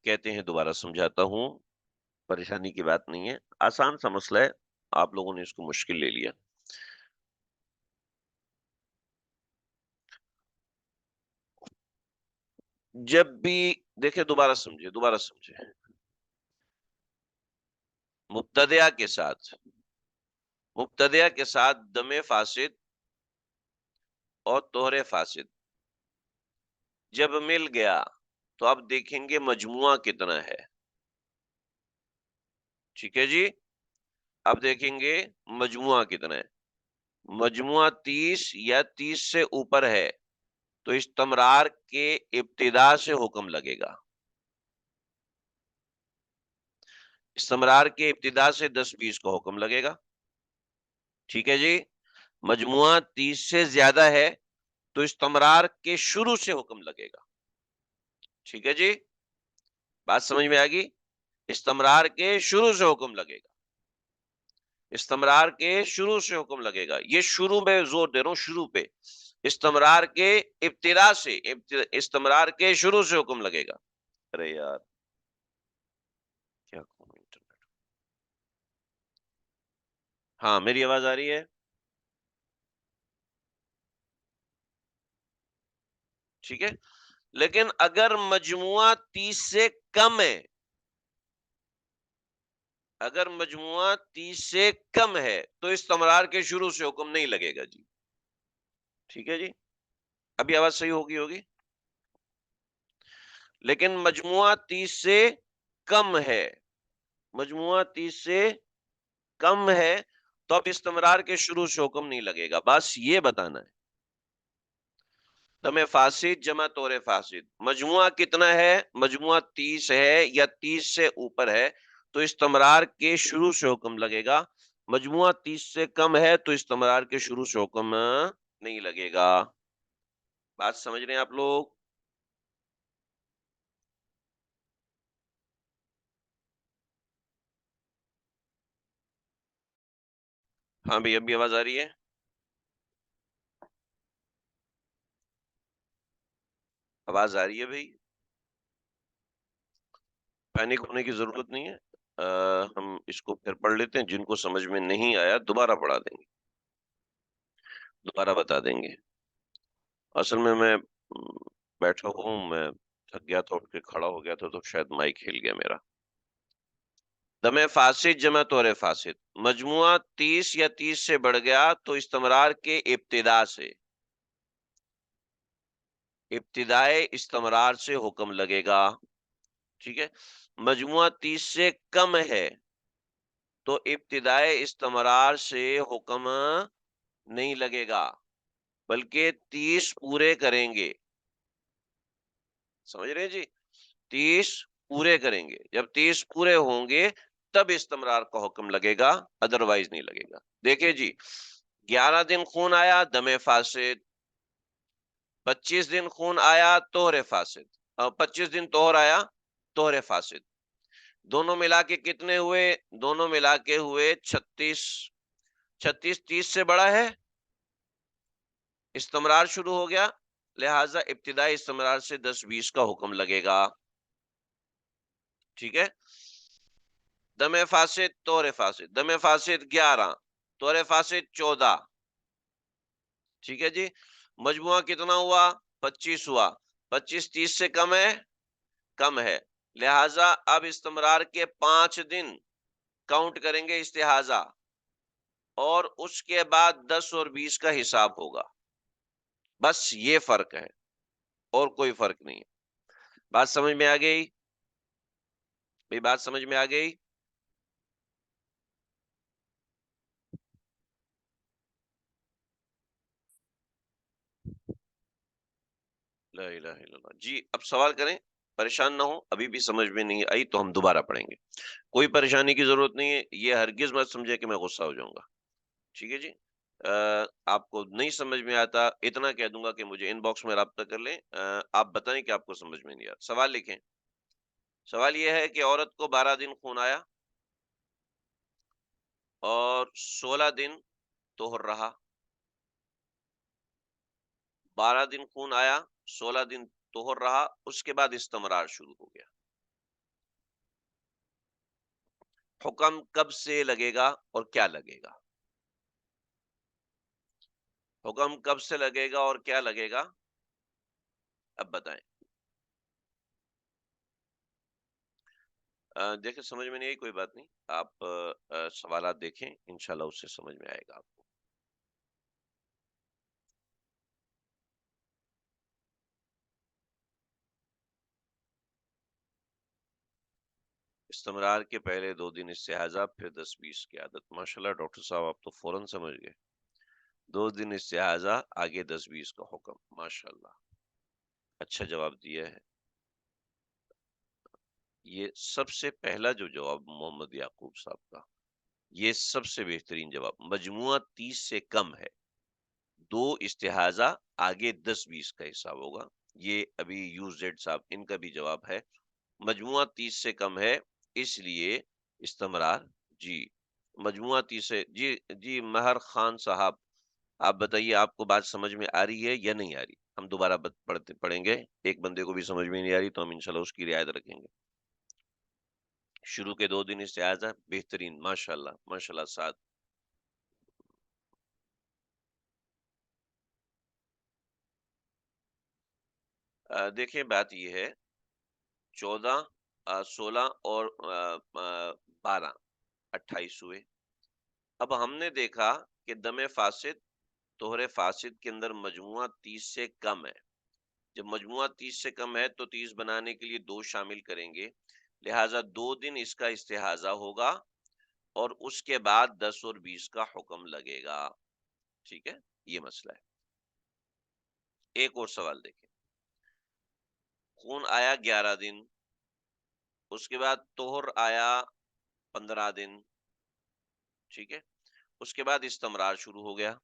کہتے ہیں دوبارہ سمجھاتا ہوں، پریشانی کی بات نہیں ہے، آسان سا مسئلہ ہے، آپ لوگوں نے اس کو مشکل لے لیا. جب بھی دیکھیں دوبارہ سمجھے مبتدیہ کے ساتھ دم فاسد اور طہر فاسد جب مل گیا تو اب دیکھیں گے مجموعہ کتنا ہے. ٹھیک ہے جی، اب دیکھیں گے مجموعہ کتنا ہے. مجموعہ 30 یا 30 سے اوپر ہے تو استمرار کے ابتدا سے حکم لگے گا. استمرار کے ابتدا سے 10-20 کا حکم لگے گا. ٹھیک ہے جی. مجموعہ 30 سے زیادہ ہے تو استمرار کے شروع سے حکم لگے گا. ٹھیک ہے جی، بات سمجھ میں آ گئی؟ استمرار کے شروع سے حکم لگے گا. استمرار کے شروع سے حکم لگے گا. یہ شروع میں زور دے رہا ہوں، شروع پہ. استمرار کے ابتدا سے، استمرار کے شروع سے حکم لگے گا. ارے یار کیا کہوں انٹرنیٹ. ہاں میری آواز آ رہی ہے؟ ٹھیک ہے، لیکن اگر مجموعہ 30 سے کم ہے، اگر مجموعہ 30 سے کم ہے تو استمرار کے شروع سے حکم نہیں لگے گا جی. ٹھیک ہے جی، ابھی آواز صحیح ہوگی. لیکن مجموعہ 30 سے کم ہے، مجموعہ 30 سے کم ہے تو اب استمرار کے شروع سے حکم نہیں لگے گا. بس یہ بتانا ہے. دم فاسد جمع طور فاسد، مجموعہ کتنا ہے؟ مجموعہ 30 ہے یا 30 سے اوپر ہے تو استمرار کے شروع سے حکم لگے گا. مجموعہ 30 سے کم ہے تو استمرار کے شروع سے حکم نہیں لگے گا. بات سمجھ رہے ہیں آپ لوگ؟ ہاں بھائی ابھی آواز آ رہی ہے؟ آواز آ رہی ہے بھائی؟ پینک ہونے کی ضرورت نہیں ہے. ہم اس کو پھر پڑھ لیتے ہیں، جن کو سمجھ میں نہیں آیا دوبارہ پڑھا دیں گے، دوبارہ بتا دیں گے. اصل میں بیٹھا ہوں، میں تھک گیا تھا، اٹھ کے کھڑا ہو گیا تھا تو شاید مائک ہل گیا میرا. دم فاسد جمع طور فاسد، مجموعہ 30 یا 30 سے بڑھ گیا تو استمرار کے ابتدا سے، ابتدائے استمرار سے حکم لگے گا. ٹھیک ہے. مجموعہ 30 سے کم ہے تو ابتدائے استمرار سے حکم نہیں لگے گا، بلکہ 30 پورے کریں گے. سمجھ رہے ہیں جی؟ 30 پورے کریں گے، جب 30 پورے ہوں گے تب استمرار کا حکم لگے گا، ادروائز نہیں لگے گا. دیکھیں جی، 11 دن خون آیا دم فاسد، 25 دن خون آیا طہر فاسد، 25 دن طہر آیا طہر فاسد. دونوں ملا کے کتنے ہوئے؟ دونوں ملا کے ہوئے 36. 36 30 سے بڑا ہے، استمرار شروع ہو گیا، لہذا ابتدائی استمرار سے 10-20 کا حکم لگے گا. ٹھیک ہے. دم فاسد طہر فاسد، دم فاسد 11، طہر فاسد 14. ٹھیک ہے جی. مجموعہ کتنا ہوا؟ 25 ہوا. 25 30 سے کم ہے؟ کم ہے، لہذا اب استمرار کے 5 دن کاؤنٹ کریں گے استحاضہ، اور اس کے بعد 10 اور 20 کا حساب ہوگا. بس یہ فرق ہے اور کوئی فرق نہیں ہے. بات سمجھ میں آ گئی؟ بات سمجھ میں آ گئی؟ لا الہ الا اللہ. جی اب سوال کریں. پریشان نہ ہو, ابھی بھی سمجھ میں نہیں آئی تو ہم دوبارہ پڑھیں گے. کوئی پریشانی کی ضرورت نہیں ہے, یہ ہرگز مت سمجھے کہ میں غصہ ہو جاؤں گا. ٹھیک ہے جی. آپ کو نہیں سمجھ میں آتا اتنا کہہ دوں گا کہ مجھے ان باکس میں رابطہ کر لیں. آپ بتائیں کہ آپ کو سمجھ میں نہیں آتا. سوال لکھیں. سوال یہ ہے کہ عورت کو 12 دن خون آیا اور 16 دن طہر رہا. 12 دن خون آیا, 16 دن طہر رہا, اس کے بعد استمرار شروع ہو گیا. حکم کب سے لگے گا اور کیا لگے گا؟ حکم کب سے لگے گا اور کیا لگے گا؟ اب بتائیں. دیکھیں سمجھ میں نہیں آئی کوئی بات نہیں, آپ سوالات دیکھیں, انشاءاللہ اس سے سمجھ میں آئے گا آپ کو. استمرار کے پہلے 2 دن استحاضہ, پھر 10-20 کی عادت. ماشاءاللہ ڈاکٹر صاحب آپ تو فوراً سمجھ گئے. 2 دن استحاضہ, آگے 10-20 کا حکم. ماشاءاللہ اچھا جواب دیا ہے. یہ سب سے پہلا جو جواب محمد یعقوب صاحب کا, یہ سب سے بہترین جواب. مجموعہ 30 سے کم ہے, 2 استحاضہ, آگے 10-20 کا حساب ہوگا. یہ ابھی یو زیڈ صاحب ان کا بھی جواب ہے. مجموعہ 30 سے کم ہے اس لیے استمرار. جی مجموعہ 30 سے. جی جی مہر خان صاحب آپ بتائیے, آپ کو بات سمجھ میں آ رہی ہے یا نہیں آ رہی؟ ہم دوبارہ پڑھیں گے. ایک بندے کو بھی سمجھ میں نہیں آ رہی تو ہم انشاءاللہ اس کی رعایت رکھیں گے. شروع کے 2 دن استعاذہ, بہترین. ماشاءاللہ ماشاءاللہ. ساتھ دیکھیں بات یہ ہے, 14, 16 اور 12, 28 ہوئے. اب ہم نے دیکھا کہ دم فاسد, طہر فاسد کے اندر مجموعہ 30 سے کم ہے. جب مجموعہ 30 سے کم ہے تو 30 بنانے کے لیے 2 شامل کریں گے, لہٰذا 2 دن اس کا استحاضہ ہوگا اور اس کے بعد 10 اور 20 کا حکم لگے گا. ٹھیک ہے, یہ مسئلہ ہے. ایک اور سوال دیکھیں. خون آیا 11 دن, اس کے بعد طہر آیا 15 دن. ٹھیک ہے, اس کے بعد استمرار شروع ہو گیا.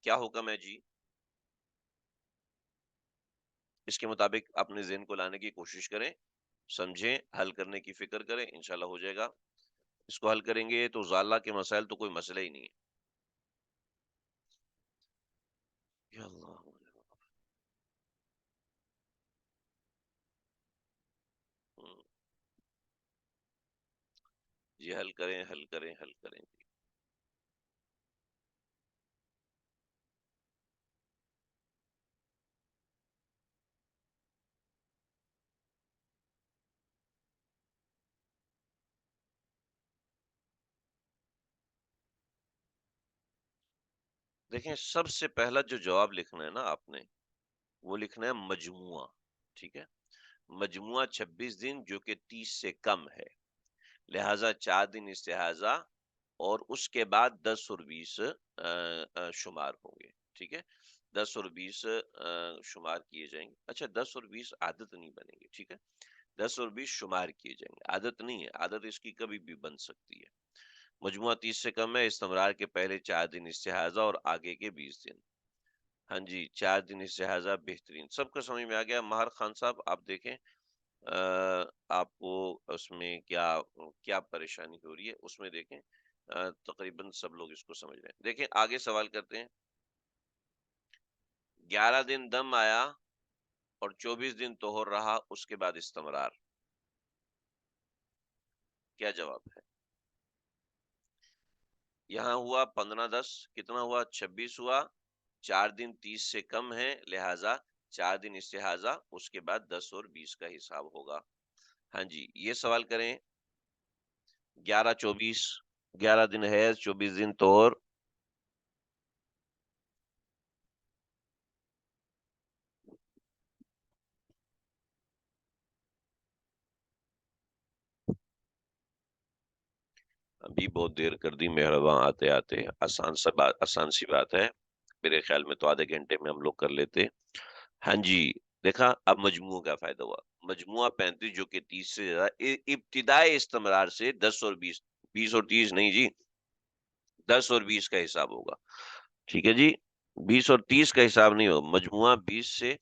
کیا حکم ہے جی؟ اس کے مطابق اپنے ذہن کو لانے کی کوشش کریں, سمجھیں, حل کرنے کی فکر کریں, انشاءاللہ ہو جائے گا. اس کو حل کریں گے تو ضالہ کے مسائل تو کوئی مسئلہ ہی نہیں ہے. یا اللہ, جی حل کریں حل کریں حل کریں. دیکھیں سب سے پہلا جو جواب لکھنا ہے نا آپ نے, وہ لکھنا ہے مجموعہ. ٹھیک ہے, مجموعہ 26 دن جو کہ 30 سے کم ہے, لہذا 4 دن استحاضہ اور اس کے بعد 10 اور 20 شمار ہوں گے. ٹھیک ہے, 10 اور 20 شمار کیے جائیں گے. اچھا 10 اور 20 عادت نہیں بنیں گے. ٹھیک ہے, 10 اور 20 شمار کیے جائیں گے, عادت نہیں ہے. عادت اس کی کبھی بھی بن سکتی ہے. مجموعہ 30 سے کم ہے, استمرار کے پہلے 4 دن استحاضہ اور آگے کے 20 دن. ہاں جی 4 دن استحاضہ, بہترین. سب کو سمجھ میں آ گیا. مہر خان صاحب آپ دیکھیں آپ کو اس میں کیا کیا پریشانی ہو رہی ہے, اس میں دیکھیں. تقریباً سب لوگ اس کو سمجھ رہے ہیں. دیکھیں آگے سوال کرتے ہیں. 11 دن دم آیا اور 24 دن طہر رہا, اس کے بعد استمرار. کیا جواب ہے؟ یہاں ہوا 15-10, کتنا ہوا؟ 26 ہوا. 4 دن 30 سے کم ہے, لہذا 4 دن استحاضہ, اس کے بعد 10 اور 20 کا حساب ہوگا. ہاں جی یہ سوال کریں. 11-24, 11 دن ہے, 24 دن طہر. ابھی بہت دیر کر دی, مہرباں. آتے آتے آسان سی بات ہے. میرے خیال میں تو آدھے گھنٹے میں ہم لوگ کر لیتے. ہاں جی. دیکھا اب مجموع کا فائدہ ہوا. مجموعہ 35 جو کہ 30 سے زیادہ ابتدائی استمرار سے 10 اور 20. 20 اور 30 نہیں جی, 10 اور 20 کا حساب ہوگا. ٹھیک ہے جی, 20 اور 30 کا حساب نہیں ہوگا. مجموعہ 20 سے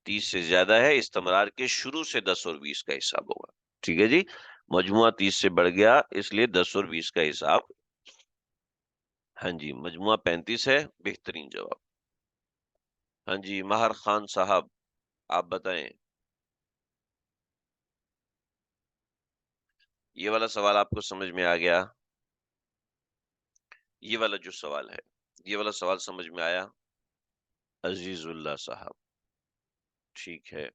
30 سے زیادہ ہے, استمرار کے شروع سے 10 اور 20 کا حساب ہوگا. ٹھیک ہے جی, مجموعہ 30 سے بڑھ گیا اس لیے 10 اور 20 کا حساب. ہاں جی, مجموعہ 35 ہے, بہترین جواب. ہاں جی, ماہر خان صاحب آپ بتائیں. یہ والا سوال آپ کو سمجھ میں آ گیا؟ یہ والا جو سوال ہے, یہ والا سوال سمجھ میں آیا؟ عزیز اللہ صاحب ٹھیک ہے,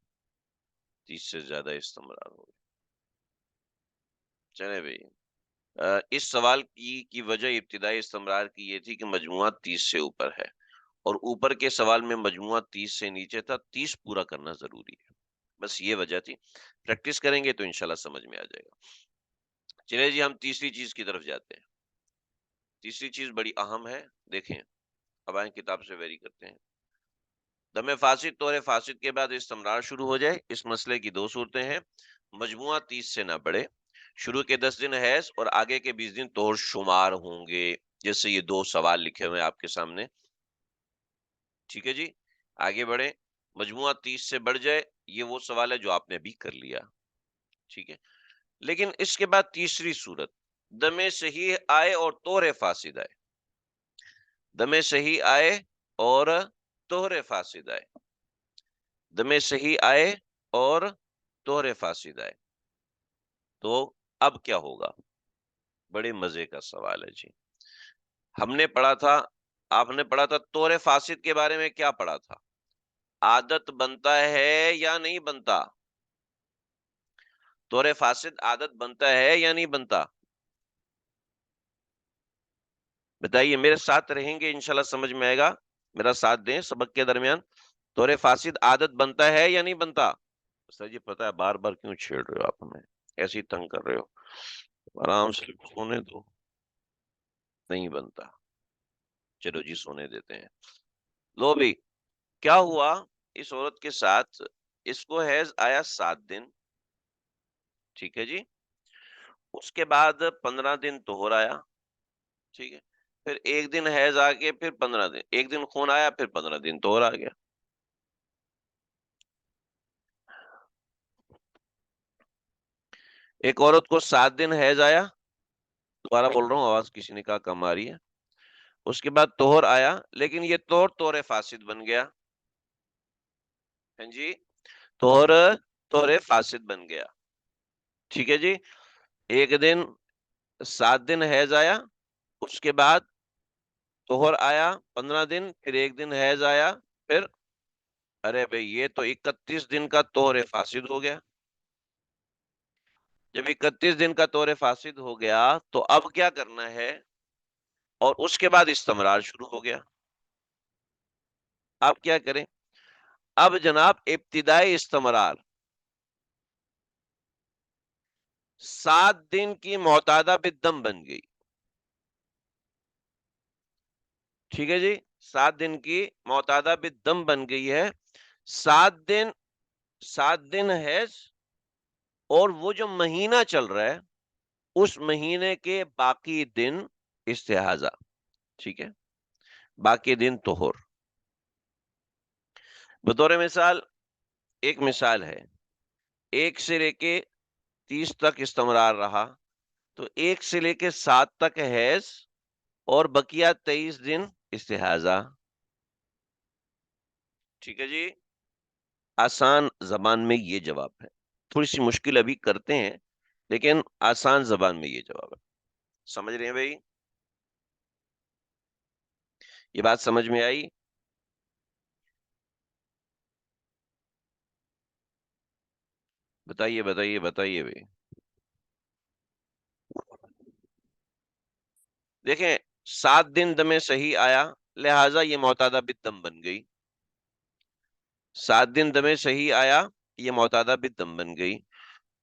30 سے زیادہ استمرار ہو گیا. چلے بھائی, اس سوال کی وجہ ابتدائی استمرار کی یہ تھی کہ مجموعہ 30 سے اوپر ہے, اور اوپر کے سوال میں مجموعہ 30 سے نیچے تھا. 30 پورا کرنا ضروری ہے, بس یہ وجہ تھی. پریکٹس کریں گے تو انشاءاللہ سمجھ میں آ جائے گا. چلے جی, ہم تیسری چیز کی طرف جاتے ہیں. تیسری چیز بڑی اہم ہے, دیکھیں اب آئیں کتاب سے ویری کرتے ہیں. دم فاسد طور فاسد کے بعد استمرار شروع ہو جائے, اس مسئلے کی دو صورتیں ہیں. مجموعہ 30 سے نہ بڑھے, شروع کے 10 دن حیض اور آگے کے 20 دن طہر شمار ہوں گے, جیسے یہ دو سوال لکھے ہوئے آپ کے سامنے. ٹھیک ہے جی, آگے بڑھیں. مجموعہ 30 سے بڑھ جائے, یہ وہ سوال ہے جو آپ نے ابھی کر لیا. ٹھیک ہے, لیکن اس کے بعد تیسری صورت, دم صحیح آئے اور طہر فاسد آئے. دم صحیح آئے اور طہر فاسد آئے. دم صحیح آئے اور طہر فاسد آئے, تو اب کیا ہوگا؟ بڑے مزے کا سوال ہے جی. ہم نے پڑھا تھا, آپ نے پڑھا تھا طہر فاسد کے بارے میں. کیا پڑھا تھا؟ عادت بنتا ہے یا نہیں بنتا؟ طہر فاسد عادت بنتا ہے یا نہیں بنتا؟ بتائیے, میرے ساتھ رہیں گے انشاءاللہ سمجھ میں آئے گا. میرا ساتھ دیں سبق کے درمیان. طہر فاسد عادت بنتا ہے یا نہیں بنتا؟ سر جی پتا ہے, بار بار کیوں چھیڑ رہے ہو آپ ہمیں, ایسے ہی تنگ کر رہے ہو, آرام سے سونے دو. نہیں بنتا, چلو جی سونے دیتے ہیں. لو بھی, کیا ہوا اس عورت کے ساتھ؟ اس کو حیض آیا 7 دن. ٹھیک ہے جی, اس کے بعد 15 دن طہر آیا. ٹھیک ہے, پھر ایک دن حیض آ کے پھر 15 دن, ایک دن خون آیا پھر 15 دن طہر آ گیا. ایک عورت کو 7 دن حیض آیا, دوبارہ بول رہا ہوں آواز کسی نے کہا کم آ رہی ہے. اس کے بعد طہر آیا, لیکن یہ طہر فاسد بن گیا. ہاں جی, طہر فاسد بن گیا. ٹھیک ہے جی, ایک دن 7 دن حیض آیا, اس کے بعد طہر آیا 15 دن, پھر ایک دن حیض آیا, پھر ارے بھئی یہ تو 31 دن کا طہر فاسد ہو گیا. جب 31 دن کا طہر فاسد ہو گیا تو اب کیا کرنا ہے؟ اور اس کے بعد استمرار شروع ہو گیا. آپ کیا کریں؟ اب جناب ابتدائی استمرار 7 دن کی معتادہ بالدم بن گئی. ٹھیک ہے جی, 7 دن کی معتادہ بالدم بن گئی ہے. 7 دن حیض, اور وہ جو مہینہ چل رہا ہے اس مہینے کے باقی دن استحاضہ. ٹھیک ہے, باقی دن طہر. بطور مثال, ایک مثال ہے, 1 سے لے کے 30 تک استمرار رہا, تو 1 سے لے کے 7 تک حیض اور بقیہ 23 دن استحاضہ. ٹھیک ہے جی, آسان زبان میں یہ جواب ہے. تھوڑی سی مشکل ابھی کرتے ہیں, لیکن آسان زبان میں یہ جواب ہے. سمجھ رہے ہیں بھائی؟ یہ بات سمجھ میں آئی؟ بتائیے بتائیے بتائیے بھائی. دیکھیں, 7 دن دم صحیح آیا, لہذا یہ معتادہ بالدم بن گئی. 7 دن دم صحیح آیا, یہ معتادہ بالدم بن گئی.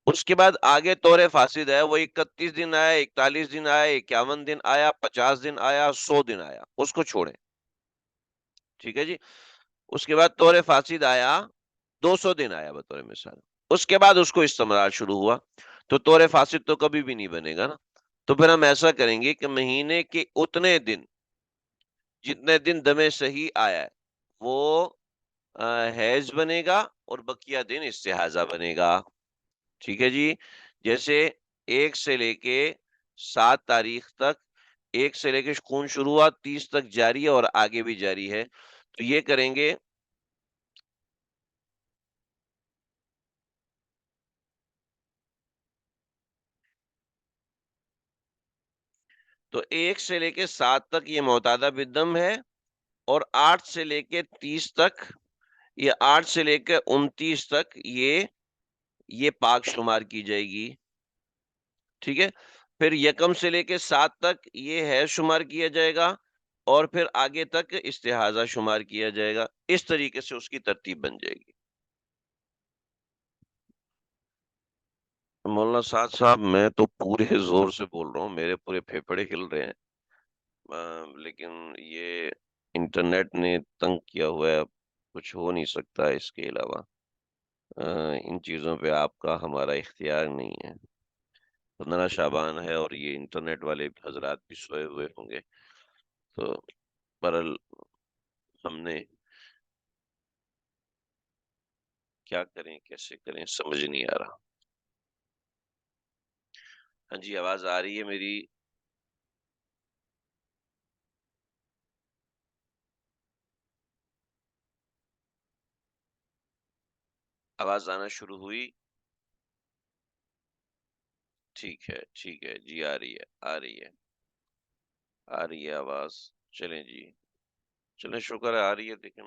اس کے بعد آگے طہر فاسد ہے, وہ 31 دن آیا, 41 دن آیا, 51 دن آیا, 50 دن آیا, 100 دن آیا, اس کو چھوڑیں. ٹھیک ہے جی. اس کے بعد طور فاسد آیا 200 دن آیا بطور مثال. اس کے بعد اس کو استمرار شروع ہوا تو طور فاسد تو کبھی بھی نہیں بنے گا نا. تو پھر ہم ایسا کریں گے کہ مہینے کے اتنے دن جتنے دن دم صحیح آیا ہے وہ حیض بنے گا اور بقیہ دن استحاضہ بنے گا. ٹھیک ہے جی. جیسے 1 سے لے کے 7 تاریخ تک، 1 سے لے کے خون شروع ہوا 30 تک جاری ہے اور آگے بھی جاری ہے. تو یہ کریں گے تو 1 سے لے کے 7 تک یہ معتادہ بالدم ہے، اور 8 سے لے کے 30 تک، یہ 8 سے لے کے 29 تک یہ پاک شمار کی جائے گی. ٹھیک ہے. پھر یکم سے لے کے 7 تک یہ ہے شمار کیا جائے گا، اور پھر آگے تک استحاضہ شمار کیا جائے گا. اس طریقے سے اس کی ترتیب بن جائے گی. مولانا سعد صاحب میں تو پورے زور سے بول رہا ہوں، میرے پورے پھیپھڑے ہل رہے ہیں، لیکن یہ انٹرنیٹ نے تنگ کیا ہوا ہے، اب کچھ ہو نہیں سکتا اس کے علاوہ. ان چیزوں پہ آپ کا ہمارا اختیار نہیں ہے. 15 شعبان ہے اور یہ انٹرنیٹ والے حضرات بھی سوئے ہوئے ہوں گے، تو برل ہم نے کیا کریں، کیسے کریں، سمجھ نہیں آ رہا. ہاں جی، آواز آ رہی ہے میری؟ آواز آنا شروع ہوئی؟ ٹھیک ہے، ٹھیک ہے جی، آ رہی ہے، آ رہی ہے، آ رہی ہے آواز. چلیں جی، چلیں، شکر ہے آ رہی ہے. دیکھیں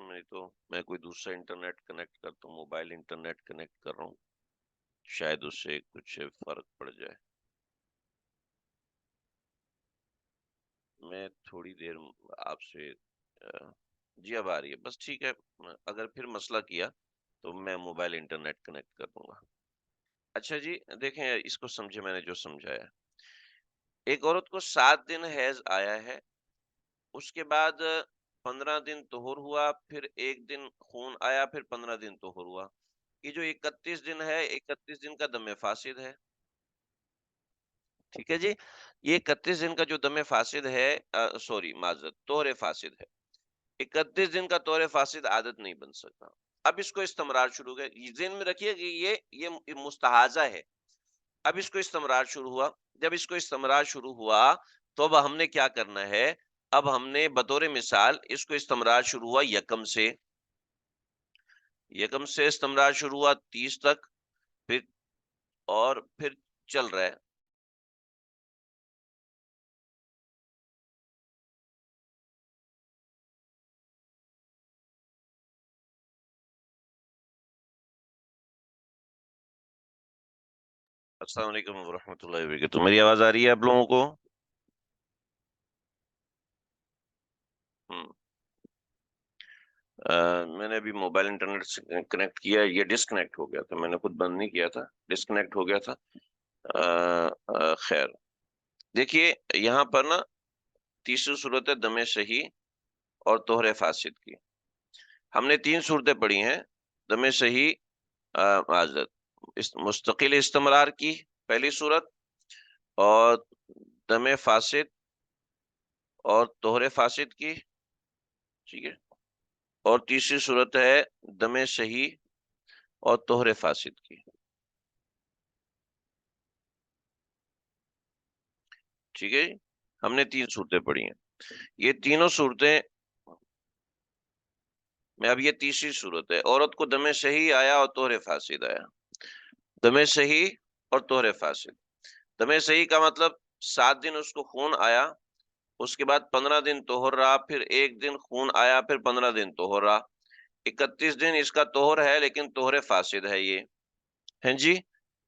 میں کوئی دوسرا انٹرنیٹ کنیکٹ کرتا ہوں، موبائل انٹرنیٹ کنیکٹ کر رہا ہوں، شاید اس سے کچھ فرق پڑ جائے. میں تھوڑی دیر آپ سے جی اب آ رہی ہے بس. ٹھیک ہے، اگر پھر مسئلہ کیا تو میں موبائل انٹرنیٹ کنیکٹ کر دوں گا. اچھا جی، دیکھیں اس کو سمجھے، میں نے جو سمجھایا. ایک عورت کو 7 دن حیض آیا ہے، اس کے بعد 15 دن طہور ہوا، پھر 1 دن خون آیا، پھر 15 دن طہور ہوا. یہ جو 31 دن ہے، 31 دن کا دم فاسد ہے. ٹھیک ہے جی. یہ 31 دن کا جو دم فاسد ہے، سوری معذرت، طہر فاسد ہے. 31 دن کا طہر فاسد عادت نہیں بن سکتا. اب اس کو استمرار شروع ہے، ذہن میں رکھیے کہ یہ مستحاضہ ہے. اب اس کو استمرار شروع ہوا. جب اس کو استمرار شروع ہوا تو اب ہم نے کیا کرنا ہے؟ اب ہم نے بطور مثال اس کو استمرار شروع ہوا یکم سے، استمرار شروع ہوا 30 تک، پھر اور پھر چل رہا ہے. السلام علیکم ورحمۃ اللہ وبرکاتہ. میری آواز آ رہی ہے آپ لوگوں کو؟ ہم۔ میں نے ابھی موبائل انٹرنیٹ سے کنیکٹ کیا، یہ ڈسکنیکٹ ہو گیا تھا، میں نے خود بند نہیں کیا تھا، ڈسکنیکٹ ہو گیا تھا. خیر، دیکھیے یہاں پر نا تیسری صورت ہے دم صحیح اور طہر فاسد کی. ہم نے 3 صورتیں پڑھی ہیں: دم صحیح، معذرت، مستقل استمرار کی پہلی صورت، اور دم فاسد اور طہر فاسد کی. ٹھیک ہے. اور تیسری صورت ہے دم صحیح اور طہر فاسد کی. ٹھیک ہے. ہم نے 3 صورتیں پڑھی ہیں. یہ تینوں صورتیں میں اب یہ تیسری صورت ہے. عورت کو دم صحیح آیا اور طہر فاسد آیا. دم صحیح اور طہر فاسد. دم صحیح کا مطلب 7 دن اس کو خون آیا، اس کے بعد 15 دن طہر رہا، پھر 1 دن خون آیا، پھر 15 دن طہر رہا. 31 دن اس کا طہر ہے، لیکن طہر فاسد ہے یہ. ہیں جی،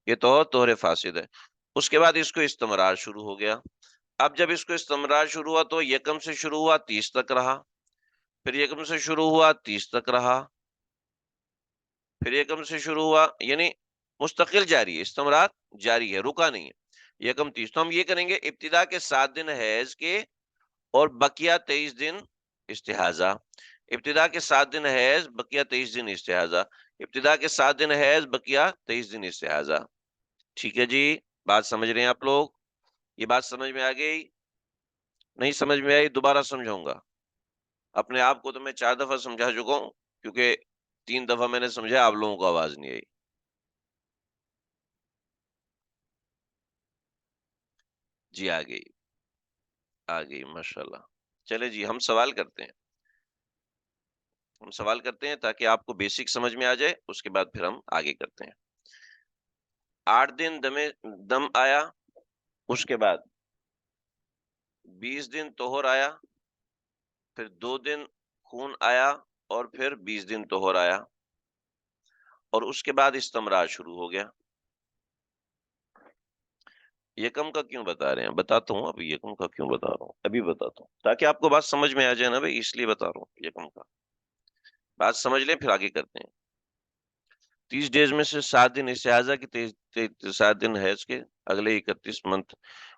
یہ طہر فاسد ہے. اس کے بعد اس کو استمرار شروع ہو گیا. اب جب اس کو استمرار شروع ہوا تو یکم سے شروع ہوا 30 تک رہا، پھر یکم سے شروع ہوا 30 تک رہا، پھر یکم سے شروع ہوا، یعنی مستقل جاری ہے، استمرار جاری ہے، رکا نہیں ہے. یکم 30. تو ہم یہ کریں گے ابتدا کے 7 دن حیض کے اور بقیہ 23 دن استحاضہ. ابتدا کے 7 دن حیض، بقیہ 23 دن استحاضہ، ابتدا کے 7 دن حیض، بقیہ 23 دن استحاضہ. ٹھیک ہے جی، بات سمجھ رہے ہیں آپ لوگ؟ یہ بات سمجھ میں آ گئی؟ نہیں سمجھ میں آئی دوبارہ سمجھاؤں گا. اپنے آپ کو تو میں 4 دفعہ سمجھا چکا ہوں، کیونکہ 3 دفعہ میں نے سمجھا، آپ لوگوں کو آواز نہیں آئی. جی آ گئی، آ گئی، ماشاء اللہ. چلے جی، ہم سوال کرتے ہیں. ہم سوال کرتے ہیں تاکہ آپ کو بیسک سمجھ میں آ جائے، اس کے بعد پھر ہم آگے کرتے ہیں. 8 دن دم آیا، اس کے بعد 20 دن طہر آیا، پھر 2 دن خون آیا، اور پھر 20 دن طہر آیا، اور اس کے بعد استمرار شروع ہو گیا. یکم کا کیوں بتا رہے ہیں؟ بتاتا ہوں، ابھی یکم کا کیوں بتا رہا ہوں، ابھی بتاتا ہوں تاکہ آپ کو بات سمجھ میں آ جائے نا بھائی، اس لیے بتا رہا ہوں یکم کا. بات سمجھ لیں پھر آگے کرتے ہیں. 30 ڈیز میں سے 7 دن استحاضہ کی، 7 دن حیض کے، اگلے 31 منتھ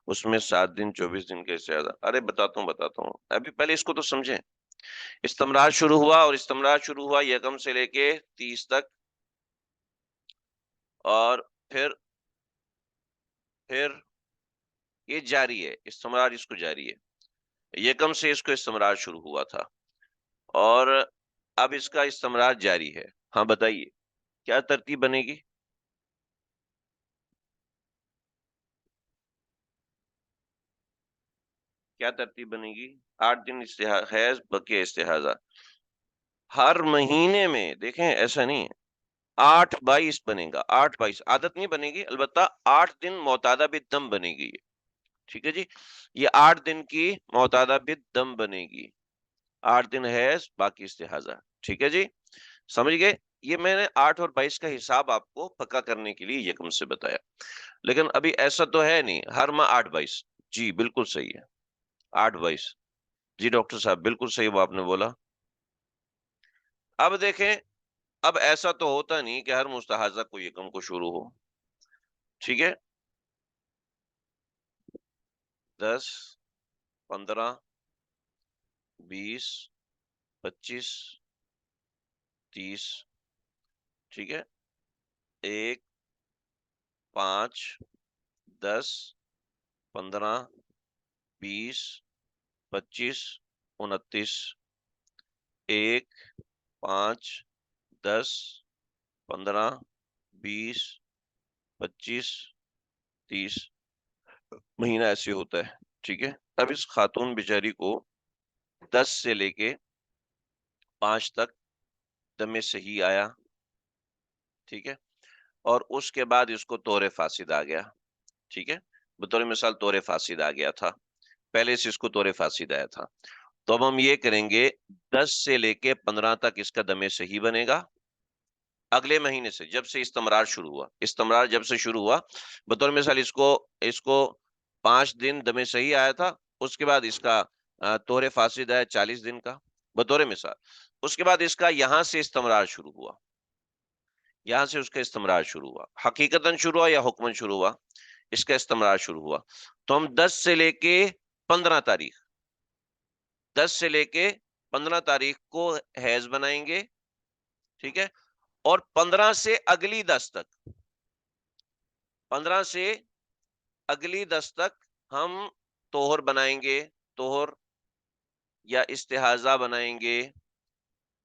اس میں 7 دن 24 دن کے استحاضہ. ارے بتاتا ہوں ابھی، پہلے اس کو تو سمجھیں. استمرار شروع ہوا، اور استمرار شروع ہوا یکم سے لے کے 30 تک، اور پھر یہ جاری ہے استمرار، اس کو جاری ہے. یکم سے اس کو استمرار شروع ہوا تھا، اور اب اس کا استمرار جاری ہے. ہاں بتائیے کیا ترتیب بنے گی؟ کیا ترتیب بنے گی؟ 8 دن حیض، بقیہ استحاضہ. ہر مہینے میں دیکھیں ایسا نہیں ہے، 8/22 بنے گا. 8/22 عادت نہیں بنے گی، البتہ 8 دن معتادہ بالدم بنے گی. ٹھیک ہے جی، یہ 8 دن کی معتادہ بالدم بنے گی. 8 دن حیض، باقی استحاضہ. ٹھیک ہے جی، سمجھ گئے؟ یہ میں نے 8 اور 22 کا حساب آپ کو پکا کرنے کے لیے یکم سے بتایا، لیکن ابھی ایسا تو ہے نہیں ہر ماہ 8/22. جی بالکل صحیح ہے، 8/22. جی ڈاکٹر صاحب بالکل صحیح وہ آپ نے بولا. اب دیکھیں، اب ایسا تو ہوتا نہیں کہ ہر مستحاضہ کو یکم کو شروع ہو. ٹھیک ہے، 10، 15، 20، 25، 30. ٹھیک ہے، 1، 5، 10، 15، 20، 25، 29. 1، 5، 10، 15، 20، 25، 30 مہینہ ایسے ہوتا ہے. ٹھیک ہے، اب اس خاتون بیچاری کو 10 سے لے کے 5 تک دم صحیح آیا. ٹھیک ہے، اور اس کے بعد اس کو طور فاسد آ گیا. ٹھیک ہے، بطور مثال طور فاسد آ گیا تھا، پہلے سے اس کو طور فاسد آیا تھا. تو اب ہم یہ کریں گے، 10 سے لے کے 15 تک اس کا دم صحیح بنے گا. اگلے مہینے سے جب سے استمرار شروع ہوا، استمرار جب سے شروع ہوا، بطور مثال اس کو 5 دن دم صحیح آیا تھا، اس کے بعد اس کا طور فاسد آیا 40 دن کا، بطور مثال. اس کے بعد اس کا یہاں سے استمرار شروع ہوا، یہاں سے اس کا استمرار شروع ہوا، حقیقتاً شروع ہوا یا حکماً شروع ہوا، اس کا استمرار شروع ہوا. تو ہم 10 سے لے کے 15 تاریخ، 10 سے لے کے 15 تاریخ کو حیض بنائیں گے. ٹھیک ہے، اور 15 سے اگلی 10 تک، 15 سے اگلی 10 تک ہم طہر بنائیں گے، طہر یا استحاضہ بنائیں گے.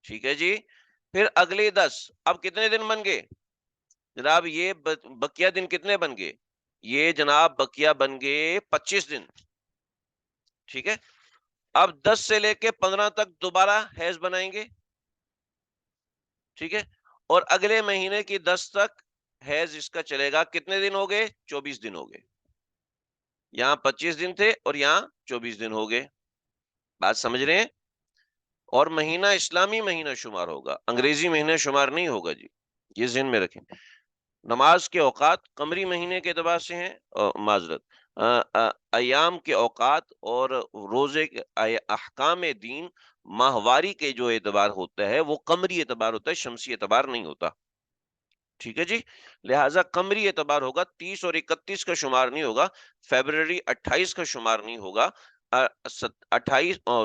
ٹھیک ہے جی، پھر اگلی 10، اب کتنے دن بن گئے جناب؟ یہ بقیہ دن کتنے بن گئے؟ یہ جناب بقیہ بن گئے 25 دن. ٹھیک ہے، اب 10 سے لے کے 15 تک دوبارہ حیض بنائیں گے. ٹھیک ہے، اور اگلے مہینے کی 10 تک حیض اس کا چلے گا. کتنے دن ہو گئے؟ 24 دن ہو گئے. یہاں 25 دن تھے اور یہاں 24 دن ہو گئے. بات سمجھ رہے ہیں؟ اور مہینہ اسلامی مہینہ شمار ہوگا، انگریزی مہینہ شمار نہیں ہوگا جی، یہ ذہن میں رکھیں. نماز کے اوقات قمری مہینے کے اعتبار سے ہیں، معذرت، ایام کے اوقات اور روزے کے احکام دین ماہواری کے جو اعتبار ہوتا ہے وہ قمری اعتبار ہوتا ہے، شمسی اعتبار نہیں ہوتا. ٹھیک ہے جی، لہٰذا قمری اعتبار ہوگا. 30 اور 31 کا شمار نہیں ہوگا، فیبرری 28 کا شمار نہیں ہوگا. 28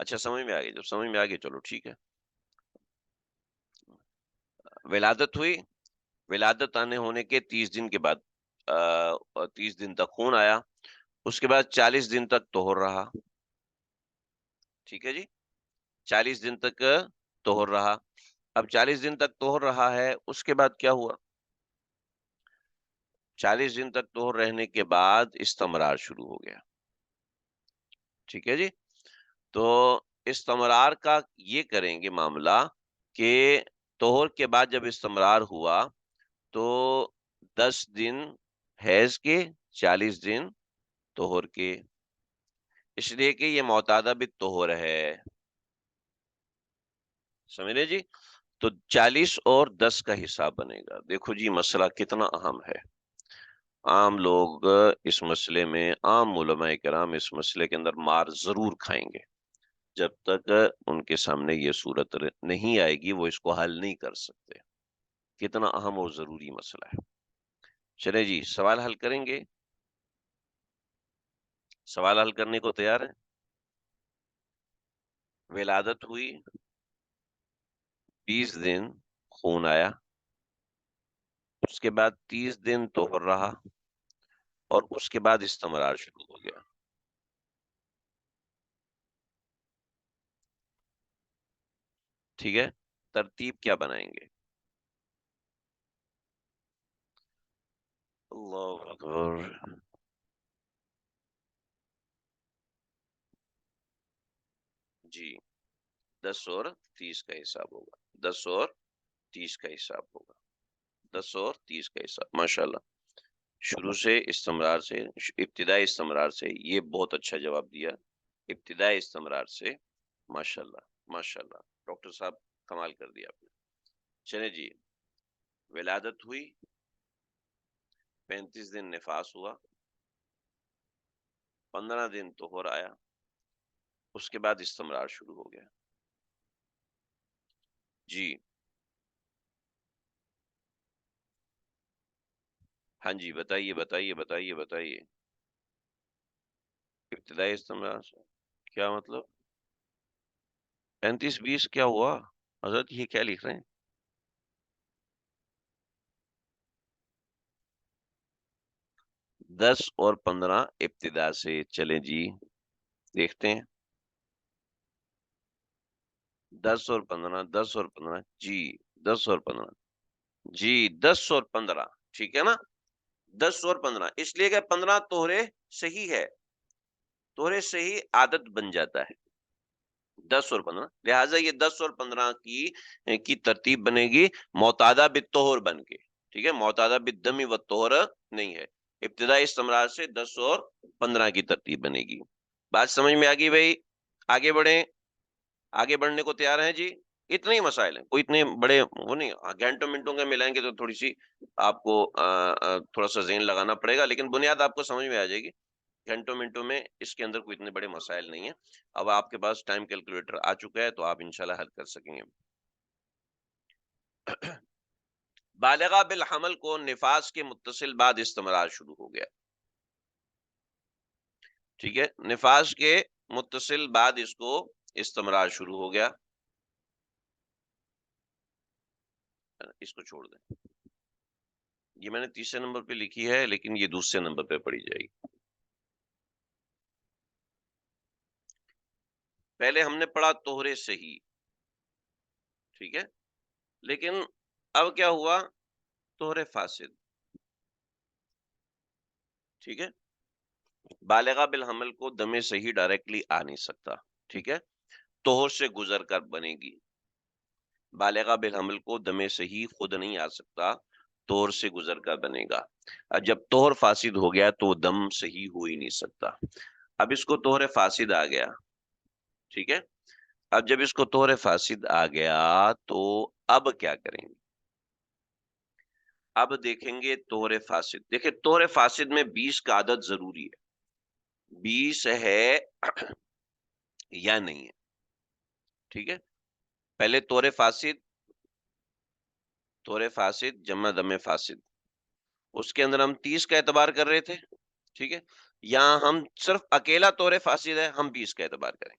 اچھا سمجھ میں آ گئی، جب سمجھ میں آ گئی چلو ٹھیک ہے. ولادت ہوئی، ولادت آنے ہونے کے 30 دن کے بعد 30 دن تک خون آیا، اس کے بعد 40 دن تک طہور رہا. ٹھیک ہے جی، 40 دن تک طہور رہا. اب 40 دن تک طہور رہا ہے، اس کے بعد کیا ہوا؟ 40 دن تک طہور رہنے کے بعد استمرار شروع ہو گیا. ٹھیک ہے جی، تو استمرار کا یہ کریں گے معاملہ کہ طہور کے بعد جب استمرار ہوا تو 10 دن حیض کے، 40 دن طہور کے، اس لیے کہ یہ معتادہ بالطہور ہے. سمجھ رہے جی؟ تو 40 اور 10 کا حساب بنے گا. دیکھو جی مسئلہ کتنا اہم ہے. عام لوگ اس مسئلے میں، عام علماء کرام اس مسئلے کے اندر مار ضرور کھائیں گے. جب تک ان کے سامنے یہ صورت نہیں آئے گی وہ اس کو حل نہیں کر سکتے. کتنا اہم اور ضروری مسئلہ ہے. چلے جی سوال حل کریں گے. سوال حل کرنے کو تیار ہے؟ ولادت ہوئی، 20 دن خون آیا، اس کے بعد 30 دن طہور رہا، اور اس کے بعد استمرار شروع ہو گیا. ٹھیک ہے، ترتیب کیا بنائیں گے؟ اللہ اکبر. جی 10 اور 30 کا حساب ہوگا. 10 اور 30 کا حساب ہوگا. 10 اور 30 کا حساب. ماشاء اللہ، شروع سے استمرار سے، ابتدائی استمرار سے یہ بہت اچھا جواب دیا. ابتدائی استمرار سے. ماشاء اللہ ماشاء اللہ، ڈاکٹر صاحب کمال کر دیا آپ نے. چلے جی، ولادت ہوئی، 35 دن نفاس ہوا، 15 دن طہور آیا، اس کے بعد استمرار شروع ہو گیا. جی ہاں جی، بتائیے بتائیے بتائیے بتائیے. ابتدائی استمرار سے کیا مطلب؟ 35-20 کیا ہوا حضرت؟ یہ کیا لکھ رہے ہیں؟ 10 اور 15 ابتدا سے. چلیں جی دیکھتے ہیں. 10 اور 15، 10 اور 15 جی، 10 اور 15 جی، 10 اور 15 ٹھیک ہے نا. 10 اور 15 اس لیے کہ 15 طہرے صحیح ہے، طہرے صحیح عادت بن جاتا ہے. 10 اور 15 لہٰذا یہ 10 اور 15 کی ترتیب بنے گی معتادہ بالطہر بن کے. ٹھیک ہے، معتادہ بالدم والطہر نہیں ہے. ابتدائی استمرار سے 10 اور 15 کی ترتیب بنے گی. بات سمجھ میں آ گئی بھائی؟ آگے بڑھیں. آگے بڑھنے کو تیار ہیں جی؟ اتنے ہی مسائل ہیں، کوئی اتنے بڑے وہ نہیں. گھنٹوں منٹوں کے ملائیں گے تو تھوڑی سی آپ کو تھوڑا سا ذہن لگانا پڑے گا، لیکن بنیاد آپ کو سمجھ میں آ جائے گی. گھنٹوں منٹوں میں اس کے اندر کوئی اتنے بڑے مسائل نہیں ہیں. اب آپ کے پاس ٹائم کیلکولیٹر آ چکا ہے تو آپ انشاءاللہ حل کر سکیں گے. بالغہ بالحمل کو نفاس کے متصل بعد استمرار شروع ہو گیا. ٹھیک ہے، نفاس کے متصل بعد اس کو استمرار شروع ہو گیا. اس کو چھوڑ دیں، یہ میں نے تیسرے نمبر پہ لکھی ہے لیکن یہ دوسرے نمبر پہ پڑھی جائے گی. پہلے ہم نے پڑھا طہرے صحیح، ٹھیک ہے، لیکن اب کیا ہوا؟ طہرے فاسد. ٹھیک ہے، بالغہ بالحمل کو دم صحیح ڈائریکٹلی آ نہیں سکتا. ٹھیک ہے، طہر سے گزر کر بنے گی. بالغہ بالحمل کو دم صحیح خود نہیں آ سکتا، طہر سے گزر کر بنے گا. اب جب طہر فاسد ہو گیا تو دم صحیح ہو ہی نہیں سکتا. اب اس کو طہر فاسد آ گیا. ٹھیک ہے، اب جب اس کو طہر فاسد آ گیا تو اب کیا کریں گے؟ اب دیکھیں گے طہر فاسد. دیکھیں طہر فاسد میں 20 کا عدد ضروری ہے. 20 ہے یا نہیں ہے. ٹھیک ہے، پہلے طہر فاسد، طہر فاسد جمع دم فاسد، اس کے اندر ہم 30 کا اعتبار کر رہے تھے. ٹھیک ہے، یہاں ہم صرف اکیلا طہر فاسد ہے، ہم 20 کا اعتبار کریں گے.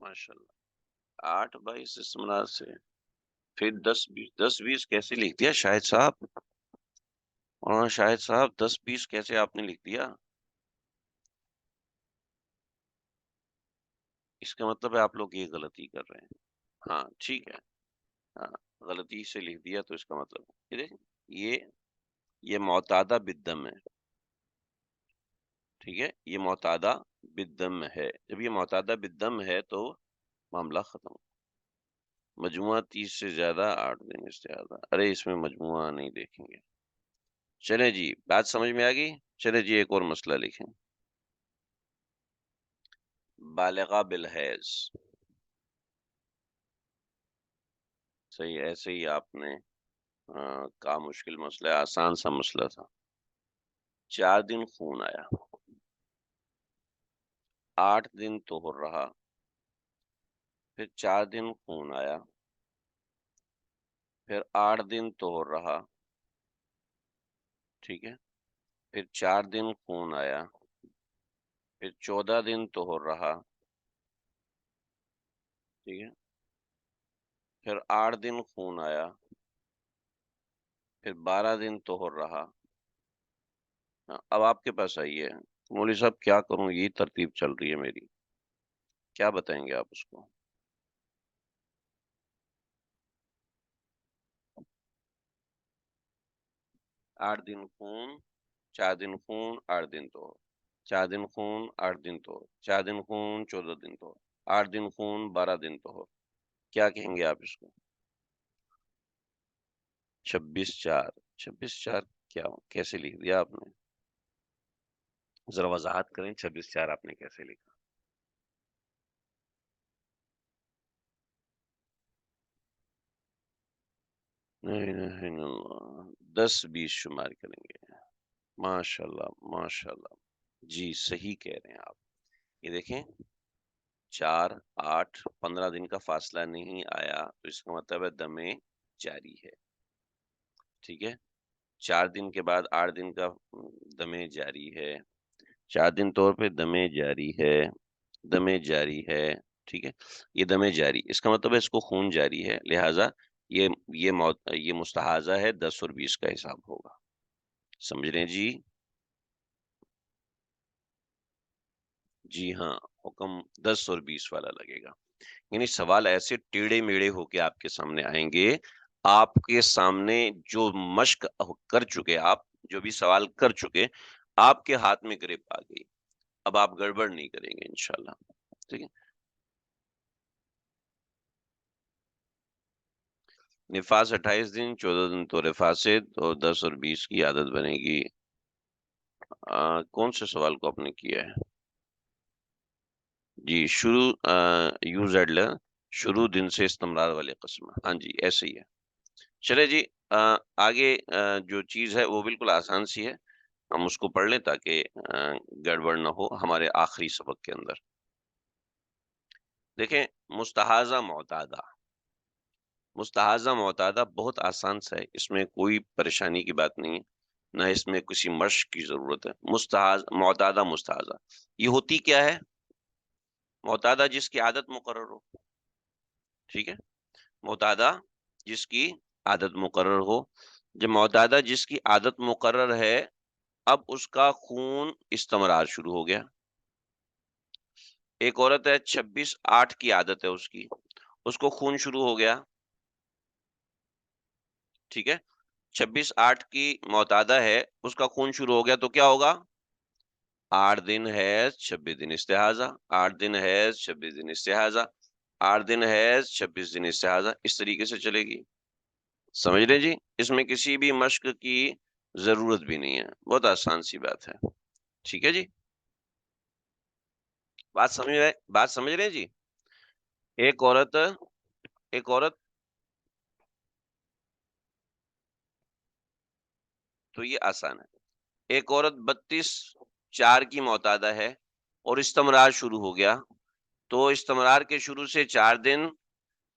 ماشاء اللہ 8/22 استمرار سے پھر 10/20 کیسے لکھ دیا شاہد صاحب؟ اور شاہد صاحب 10/20 کیسے آپ نے لکھ دیا؟ اس کا مطلب ہے آپ لوگ یہ غلطی کر رہے ہیں. ہاں ٹھیک ہے. ہاں غلطی سے لکھ دیا تو اس کا مطلب یہ دیکھیں، یہ معتادہ بالدم ہے. ٹھیک ہے، یہ معتادہ بالدم ہے. جب یہ معتادہ بالدم ہے تو معاملہ ختم. مجموعہ 30 سے زیادہ 8 دن استعادہ. ارے اس میں مجموعہ نہیں دیکھیں گے. چلیں جی بات سمجھ میں آ گئی. چلیں جی ایک اور مسئلہ لکھیں. بالغہ بالحیض. صحیح، ایسے ہی آپ نے کہا مشکل مسئلہ ہے، آسان سا مسئلہ تھا. 4 دن خون آیا، 8 دن طہر رہا، پھر 4 دن خون آیا، پھر 8 دن طہر رہا. ٹھیک ہے، پھر 4 دن خون آیا، پھر 14 دن طہر رہا. ٹھیک ہے، پھر 8 دن خون آیا، پھر 12 دن طہر رہا. اب آپ کے پاس آئیے مولوی صاحب کیا کروں، یہی ترتیب چل رہی ہے میری، کیا بتائیں گے آپ اس کو؟ 8 دن خون، 4 دن خون، 8 دن تو 4 دن خون، 8 دن تو 4 دن خون، 14 دن تو 8 دن خون، 12 دن تو کیا کہیں گے آپ اس کو؟ 26/4. 26/4 کیا کیسے لکھ دیا آپ نے؟ ذرا وضاحت کریں، 26/4 آپ نے کیسے لکھا؟ نہیں نہیں نہیں، 10/20 شمار کریں گے. ماشاء اللہ ماشاء اللہ، جی صحیح کہہ رہے ہیں آپ. یہ دیکھیں 4 8 15 دن کا فاصلہ نہیں آیا تو اس کا مطلب ہے دمے جاری ہے. ٹھیک ہے، 4 دن کے بعد 8 دن کا دمے جاری ہے. 4 دن طور پہ دمے جاری ہے، دمے جاری ہے. ٹھیک ہے، یہ دمے جاری اس کا مطلب ہے اس کو خون جاری ہے، لہٰذا یہ مستحاضہ ہے، 10 اور 20 کا حساب ہوگا. سمجھ رہے ہیں جی؟ جی ہاں، حکم 10 اور 20 والا لگے گا. یعنی سوال ایسے ٹیڑے میڑے ہو کے آپ کے سامنے آئیں گے، آپ کے سامنے جو مشق کر چکے، آپ جو بھی سوال کر چکے، آپ کے ہاتھ میں گرپ آ گئی. اب آپ گڑبڑ نہیں کریں گے انشاءاللہ. ٹھیک ہے، نفاس 28 دن، 14 دن طور فاسد اور 10 اور 20 کی عادت بنے گی. کون سے سوال کو آپ نے کیا ہے؟ جی شروع یو زیڈ شروع دن سے استمرار والے قسم. ہاں جی ایسے ہی ہے. چلے جی آگے جو چیز ہے وہ بالکل آسان سی ہے، ہم اس کو پڑھ لیں تاکہ گڑبڑ نہ ہو ہمارے آخری سبق کے اندر. دیکھیں مستحاضہ معتادہ، مستحاضہ معتادہ بہت آسان سا ہے، اس میں کوئی پریشانی کی بات نہیں ہے، نہ اس میں کسی مشق کی ضرورت ہے. معتادہ مستحاضہ یہ ہوتی کیا ہے؟ معتادہ جس کی عادت مقرر ہو. ٹھیک ہے، معتادہ جس کی عادت مقرر ہو. جب معتادہ جس کی عادت مقرر ہے، اب اس کا خون استمرار شروع ہو گیا. ایک عورت ہے 26/8 کی عادت ہے اس کو خون شروع ہو گیا. ٹھیک ہے، 26/8 کی معتادہ ہے، اس کا خون شروع ہو گیا تو کیا ہوگا؟ 8 دن حیض، 26 دن استحاضہ، 8 دن حیض، 26 دن استحاضہ، 8 دن حیض، 26 دن استحاضہ، اس طریقے سے چلے گی. سمجھ رہے جی؟ اس میں کسی بھی مشق کی ضرورت بھی نہیں ہے، بہت آسان سی بات ہے. ٹھیک ہے جی، بات سمجھ رہے ہیں جی؟ ایک عورت ایک عورت تو یہ آسان ہے. ایک عورت 32/4 کی معتادہ ہے اور استمرار شروع ہو گیا، تو استمرار کے شروع سے 4 دن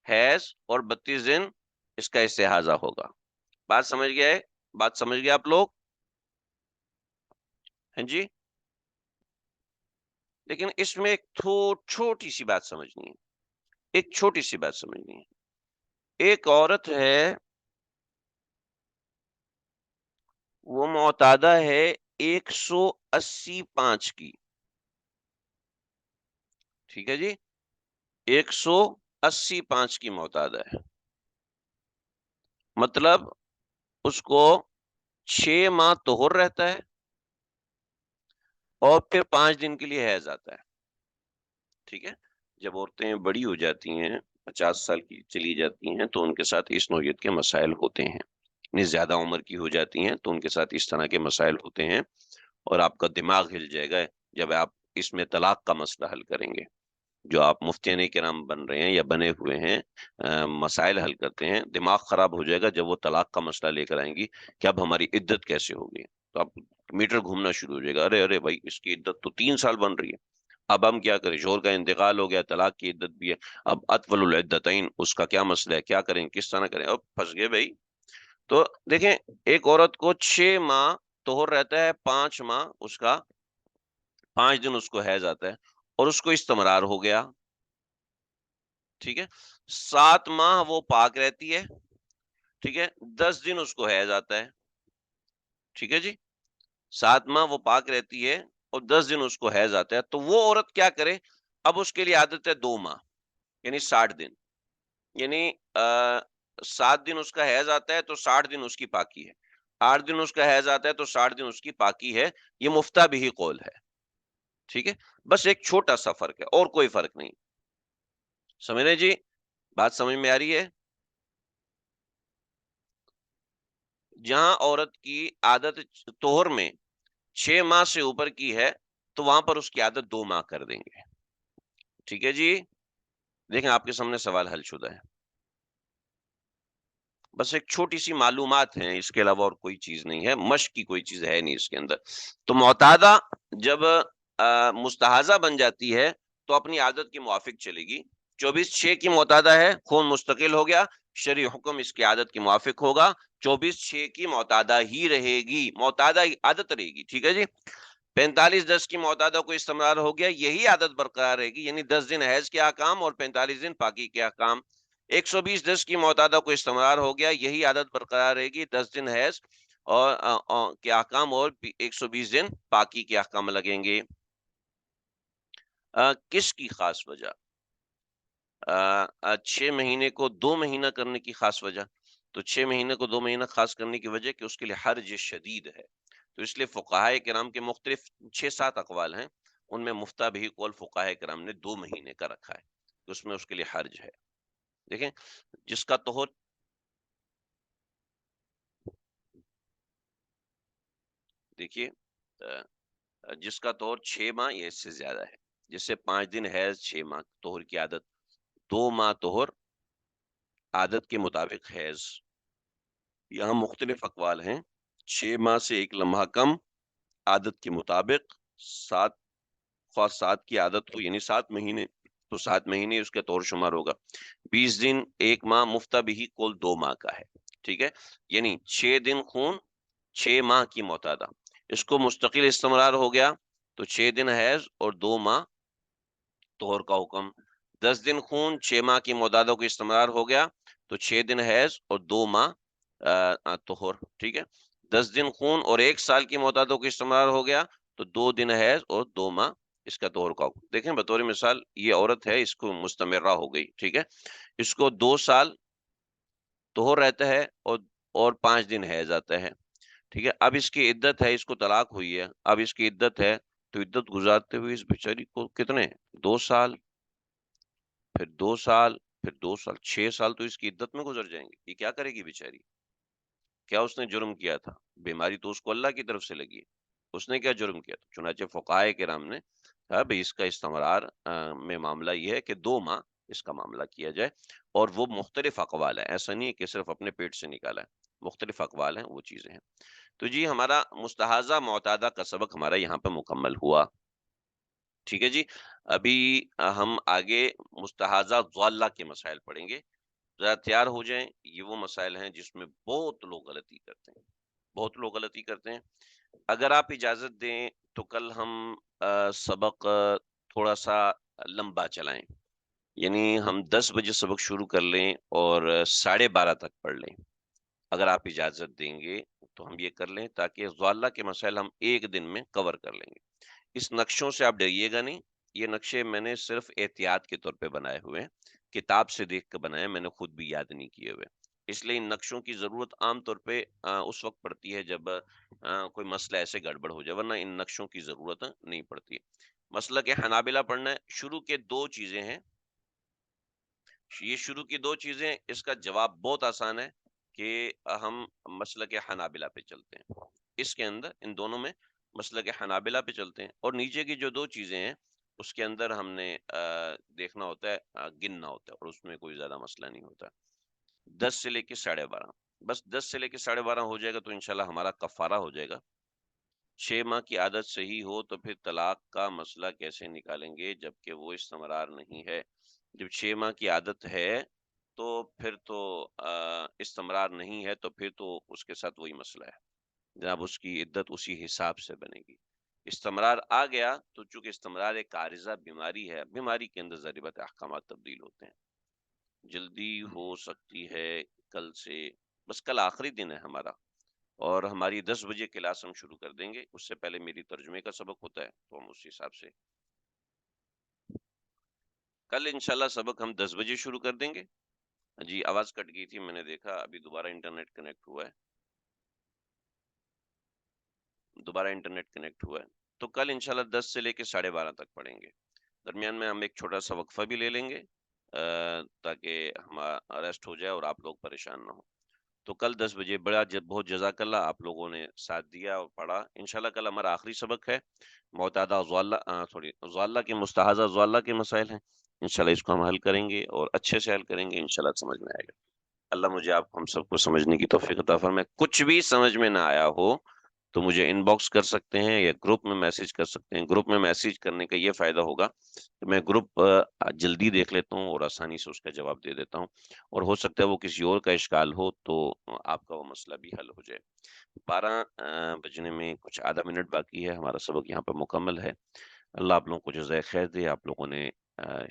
حیض اور 32 دن اس کا استحاضہ ہوگا. بات سمجھ گئے؟ بات سمجھ گئے آپ لوگ؟ ہیں جی؟ لیکن اس میں ایک چھوٹی سی بات سمجھنی ہے. ایک چھوٹی سی بات سمجھنی ہے، ایک عورت ہے وہ معتادہ ہے 185 کی، ٹھیک ہے جی، 185 کی معتادہ ہے، مطلب اس کو 6 ماہ طہر رہتا ہے اور پھر 5 دن کے لیے حیض آتا ہے، ٹھیک ہے۔ جب عورتیں بڑی ہو جاتی ہیں، 50 سال کی چلی جاتی ہیں، تو ان کے ساتھ اس نوعیت کے مسائل ہوتے ہیں، یعنی زیادہ عمر کی ہو جاتی ہیں تو ان کے ساتھ اس طرح کے مسائل ہوتے ہیں، اور آپ کا دماغ ہل جائے گا جب آپ اس میں طلاق کا مسئلہ حل کریں گے۔ جو آپ مفتیان کرام بن رہے ہیں یا بنے ہوئے ہیں، مسائل حل کرتے ہیں، دماغ خراب ہو جائے گا جب وہ طلاق کا مسئلہ لے کر آئیں گی کہ اب ہماری عدت کیسے ہوگی، تو آپ میٹر گھومنا شروع ہو جائے گا، ارے ارے بھائی اس کی عدت تو 3 سال بن رہی ہے، اب ہم کیا کریں، شوہر کا انتقال ہو گیا، طلاق کی عدت بھی ہے، اب اطول العدتین اس کا کیا مسئلہ ہے، کیا کریں، کس طرح کریں، اب پھنس گئے بھائی۔ تو دیکھیں، ایک عورت کو 6 ماہ طہر رہتا ہے، 5 ماہ اس کا 5 دن اس کو حیض آتا ہے، اور اس کو استمرار ہو گیا، ٹھیک ہے، 7 ماہ وہ پاک رہتی ہے، ٹھیک ہے، 10 دن اس کو حیض آتا ہے، ٹھیک ہے جی، 7 ماہ وہ پاک رہتی ہے اور 10 دن اس کو حیض آتا ہے، تو وہ عورت کیا کرے، اب اس کے لیے عادت ہے 2 ماہ، یعنی 60 دن، یعنی 7 دن اس کا حیض آتا ہے تو 60 دن اس کی پاکی ہے، 8 دن اس کا حیض آتا ہے تو 60 دن اس کی پاکی ہے، یہ مفتہ بھی قول ہے، ٹھیک ہے، بس ایک چھوٹا سا فرق ہے اور کوئی فرق نہیں، سمجھ رہے جی، بات سمجھ میں آ رہی ہے؟ جہاں عورت کی عادت طہر میں 6 ماہ سے اوپر کی ہے تو وہاں پر اس کی عادت 2 ماہ کر دیں گے، ٹھیک ہے جی، دیکھیں آپ کے سامنے سوال حل شدہ ہے، بس ایک چھوٹی سی معلومات ہیں، اس کے علاوہ اور کوئی چیز نہیں ہے، مشق کی کوئی چیز ہے نہیں اس کے اندر۔ تو معتادہ جب مستحاضہ بن جاتی ہے تو اپنی عادت کے موافق چلے گی، 24/6 کی معتادہ ہے، خون مستقل ہو گیا، شرعی حکم اس کی عادت کے موافق ہوگا، 24/6 کی معتادہ ہی رہے گی، معتادہ ہی عادت رہے گی، ٹھیک ہے جی۔ 45/10 کی معتادہ کو استمرار ہو گیا، یہی عادت برقرار رہے گی، یعنی 10 دن حیض کے احکام اور 45 دن پاکی کے احکام۔ 120/10 کی معتادہ کو استمرار ہو گیا، یہی عادت برقرار رہے گی، 10 دن حیض اور کے احکام اور 120 دن پاکی کے احکام لگیں گے۔ کس کی خاص وجہ؟ 6 مہینے کو 2 مہینہ کرنے کی خاص وجہ، تو 6 مہینے کو 2 مہینہ خاص کرنے کی وجہ کہ اس کے لیے حرج شدید ہے، تو اس لیے فقہائے کرام کے مختلف 6-7 اقوال ہیں، ان میں مفتہ بھی قول فقہائے کرام نے 2 مہینے کا رکھا ہے، تو اس میں اس کے لیے حرج ہے۔ دیکھیں، جس کا طہر دیکھیے جس کا طہر 6 ماہ یا اس سے زیادہ ہے، جس سے 5 دن حیض، 6 ماہ طہر کی عادت، 2 ماہ طہر عادت کے مطابق حیض، یہاں مختلف اقوال ہیں، 6 ماہ سے 1 لمحہ کم عادت کے مطابق، 7 کی عادت ہو یعنی 7 مہینے تو 7 مہینے اس کا طور شمار ہوگا، 20 دن 1 ماہ مفتہ بھی کل 2 ماہ کا ہے، ٹھیک ہے، یعنی 6 دن خون 6 ماہ کی معتادہ، اس کو مستقل استمرار ہو گیا تو 6 دن حیض اور 2 ماہ طہر کا حکم، 10 دن خون 6 ماہ کی معتادہ کو استمرار ہو گیا تو 6 دن حیض اور 2 ماہ طہر، ٹھیک ہے، 10 دن خون اور 1 سال کی معتادہ کو استمرار ہو گیا تو 2 دن حیض اور 2 ماہ اس کا طہر کا حکم۔ دیکھیں بطور مثال یہ عورت ہے، اس کو مستمرہ ہو گئی، ٹھیک ہے، اس کو 2 سال طہر رہتا ہے اور 5 دن حیض آتا ہے، ٹھیک ہے، اب اس کی عدت ہے، اس کو طلاق ہوئی ہے، اب اس کی عدت ہے، تو عدت گزارتے ہوئے اس بیچاری کو کتنے 2 سال، پھر 2 سال، پھر 2 سال، 6 سال تو اس کی عدت میں گزر جائیں گے، یہ کیا کرے گی بیچاری؟ کیا اس نے جرم کیا تھا؟ بیماری تو اس کو اللہ کی طرف سے لگی ہے، اس نے کیا جرم کیا تھا؟ چنانچہ فقہائے کرام نے کہا بھئی اس کا استمرار میں معاملہ یہ ہے کہ 2 ماہ اس کا معاملہ کیا جائے، اور وہ مختلف اقوال ہیں، ایسا نہیں ہے کہ صرف اپنے پیٹ سے نکالا ہے، مختلف اقوال ہیں، وہ چیزیں ہیں۔ تو جی ہمارا مستحاضہ معتادہ کا سبق ہمارا یہاں پہ مکمل ہوا، ٹھیک ہے جی، ابھی ہم آگے مستحاضہ ضالہ کے مسائل پڑھیں گے، ذرا تیار ہو جائیں، یہ وہ مسائل ہیں جس میں بہت لوگ غلطی کرتے ہیں، بہت لوگ غلطی کرتے ہیں۔ اگر آپ اجازت دیں تو کل ہم سبق تھوڑا سا لمبا چلائیں، یعنی ہم 10 بجے سبق شروع کر لیں اور 12:30 تک پڑھ لیں، اگر آپ اجازت دیں گے تو ہم یہ کر لیں تاکہ ضالہ کے مسائل ہم ایک دن میں کور کر لیں گے۔ اس نقشوں سے آپ ڈریے گا نہیں، یہ نقشے میں نے صرف احتیاط کے طور پہ بنائے ہوئے ہیں، کتاب سے دیکھ کے بنائے ہیں، میں نے خود بھی یاد نہیں کیے ہوئے۔ اس لیے ان نقشوں کی ضرورت عام طور پہ اس وقت پڑتی ہے جب کوئی مسئلہ ایسے گڑبڑ ہو جائے، ورنہ ان نقشوں کی ضرورت نہیں پڑتی۔ مسئلہ کہ حنابلہ پڑھنا ہے، شروع کے دو چیزیں ہیں، یہ شروع کی دو چیزیں، اس کا جواب بہت آسان ہے کہ ہم مسلک حنابلہ پہ چلتے ہیں۔ اس کے اندر ان دونوں میں مسلک حنابلہ پہ چلتے ہیں، اور نیچے کی جو دو چیزیں ہیں اس کے اندر ہم نے دیکھنا ہوتا ہے، گننا ہوتا ہے، اور اس میں کوئی زیادہ مسئلہ نہیں ہوتا۔ 10 سے لے کے 12:30، بس 10 سے لے کے 12:30 ہو جائے گا تو انشاءاللہ ہمارا کفارہ ہو جائے گا۔ 6 ماہ کی عادت صحیح ہو تو پھر طلاق کا مسئلہ کیسے نکالیں گے جبکہ وہ استمرار نہیں ہے؟ جب 6 ماہ کی عادت ہے تو پھر تو استمرار نہیں ہے، تو پھر تو اس کے ساتھ وہی مسئلہ ہے جناب، اس کی عدت اسی حساب سے بنے گی۔ استمرار آ گیا تو چونکہ استمرار ایک عارضہ بیماری ہے، بیماری کے اندر ظاہر بات ہے احکامات تبدیل ہوتے ہیں۔ جلدی ہو سکتی ہے کل سے، بس کل آخری دن ہے ہمارا، اور ہماری 10 بجے کلاس ہم شروع کر دیں گے، اس سے پہلے میری ترجمے کا سبق ہوتا ہے تو ہم اس حساب سے کل انشاءاللہ سبق ہم 10 بجے شروع کر دیں گے۔ جی آواز کٹ گئی تھی، میں نے دیکھا ابھی دوبارہ انٹرنیٹ کنیکٹ ہوا ہے، تو کل انشاءاللہ 10 سے لے کے 12:30 تک پڑھیں گے۔ درمیان میں ہم ایک چھوٹا سا وقفہ بھی لے لیں گے تاکہ ہمارا ریسٹ ہو جائے اور آپ لوگ پریشان نہ ہو۔ تو کل 10 بجے بہت جزاک اللہ، آپ لوگوں نے ساتھ دیا اور پڑھا۔ انشاءاللہ کل ہمارا آخری سبق ہے، معتادہ ضالہ کے مستحاضہ ضالہ کے مسائل ہیں، انشاءاللہ اس کو ہم حل کریں گے اور اچھے سے حل کریں گے، انشاءاللہ سمجھ میں آئے گا۔ اللہ مجھے آپ ہم سب کو سمجھنے کی توفیق عطا فرمائے۔ کچھ بھی سمجھ میں نہ آیا ہو تو مجھے ان باکس کر سکتے ہیں یا گروپ میں میسج کر سکتے ہیں۔ گروپ میں میسج کرنے کا یہ فائدہ ہوگا کہ میں گروپ جلدی دیکھ لیتا ہوں اور آسانی سے اس کا جواب دے دیتا ہوں، اور ہو سکتا ہے وہ کسی اور کا اشکال ہو تو آپ کا وہ مسئلہ بھی حل ہو جائے۔ 12 بجنے میں کچھ آدھا منٹ باقی ہے، ہمارا سبق یہاں پر مکمل ہے۔ اللہ آپ لوگوں کو جزائے خیر دے، آپ لوگوں نے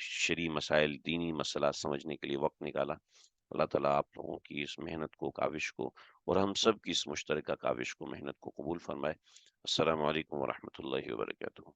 شرعی مسائل، دینی مسئلہ سمجھنے کے لیے وقت نکالا۔ اللہ تعالیٰ آپ لوگوں کی اس محنت کو، کاوش کو، اور ہم سب کی اس مشترکہ کاوش کو، محنت کو قبول فرمائے۔ السلام علیکم ورحمۃ اللہ وبرکاتہ۔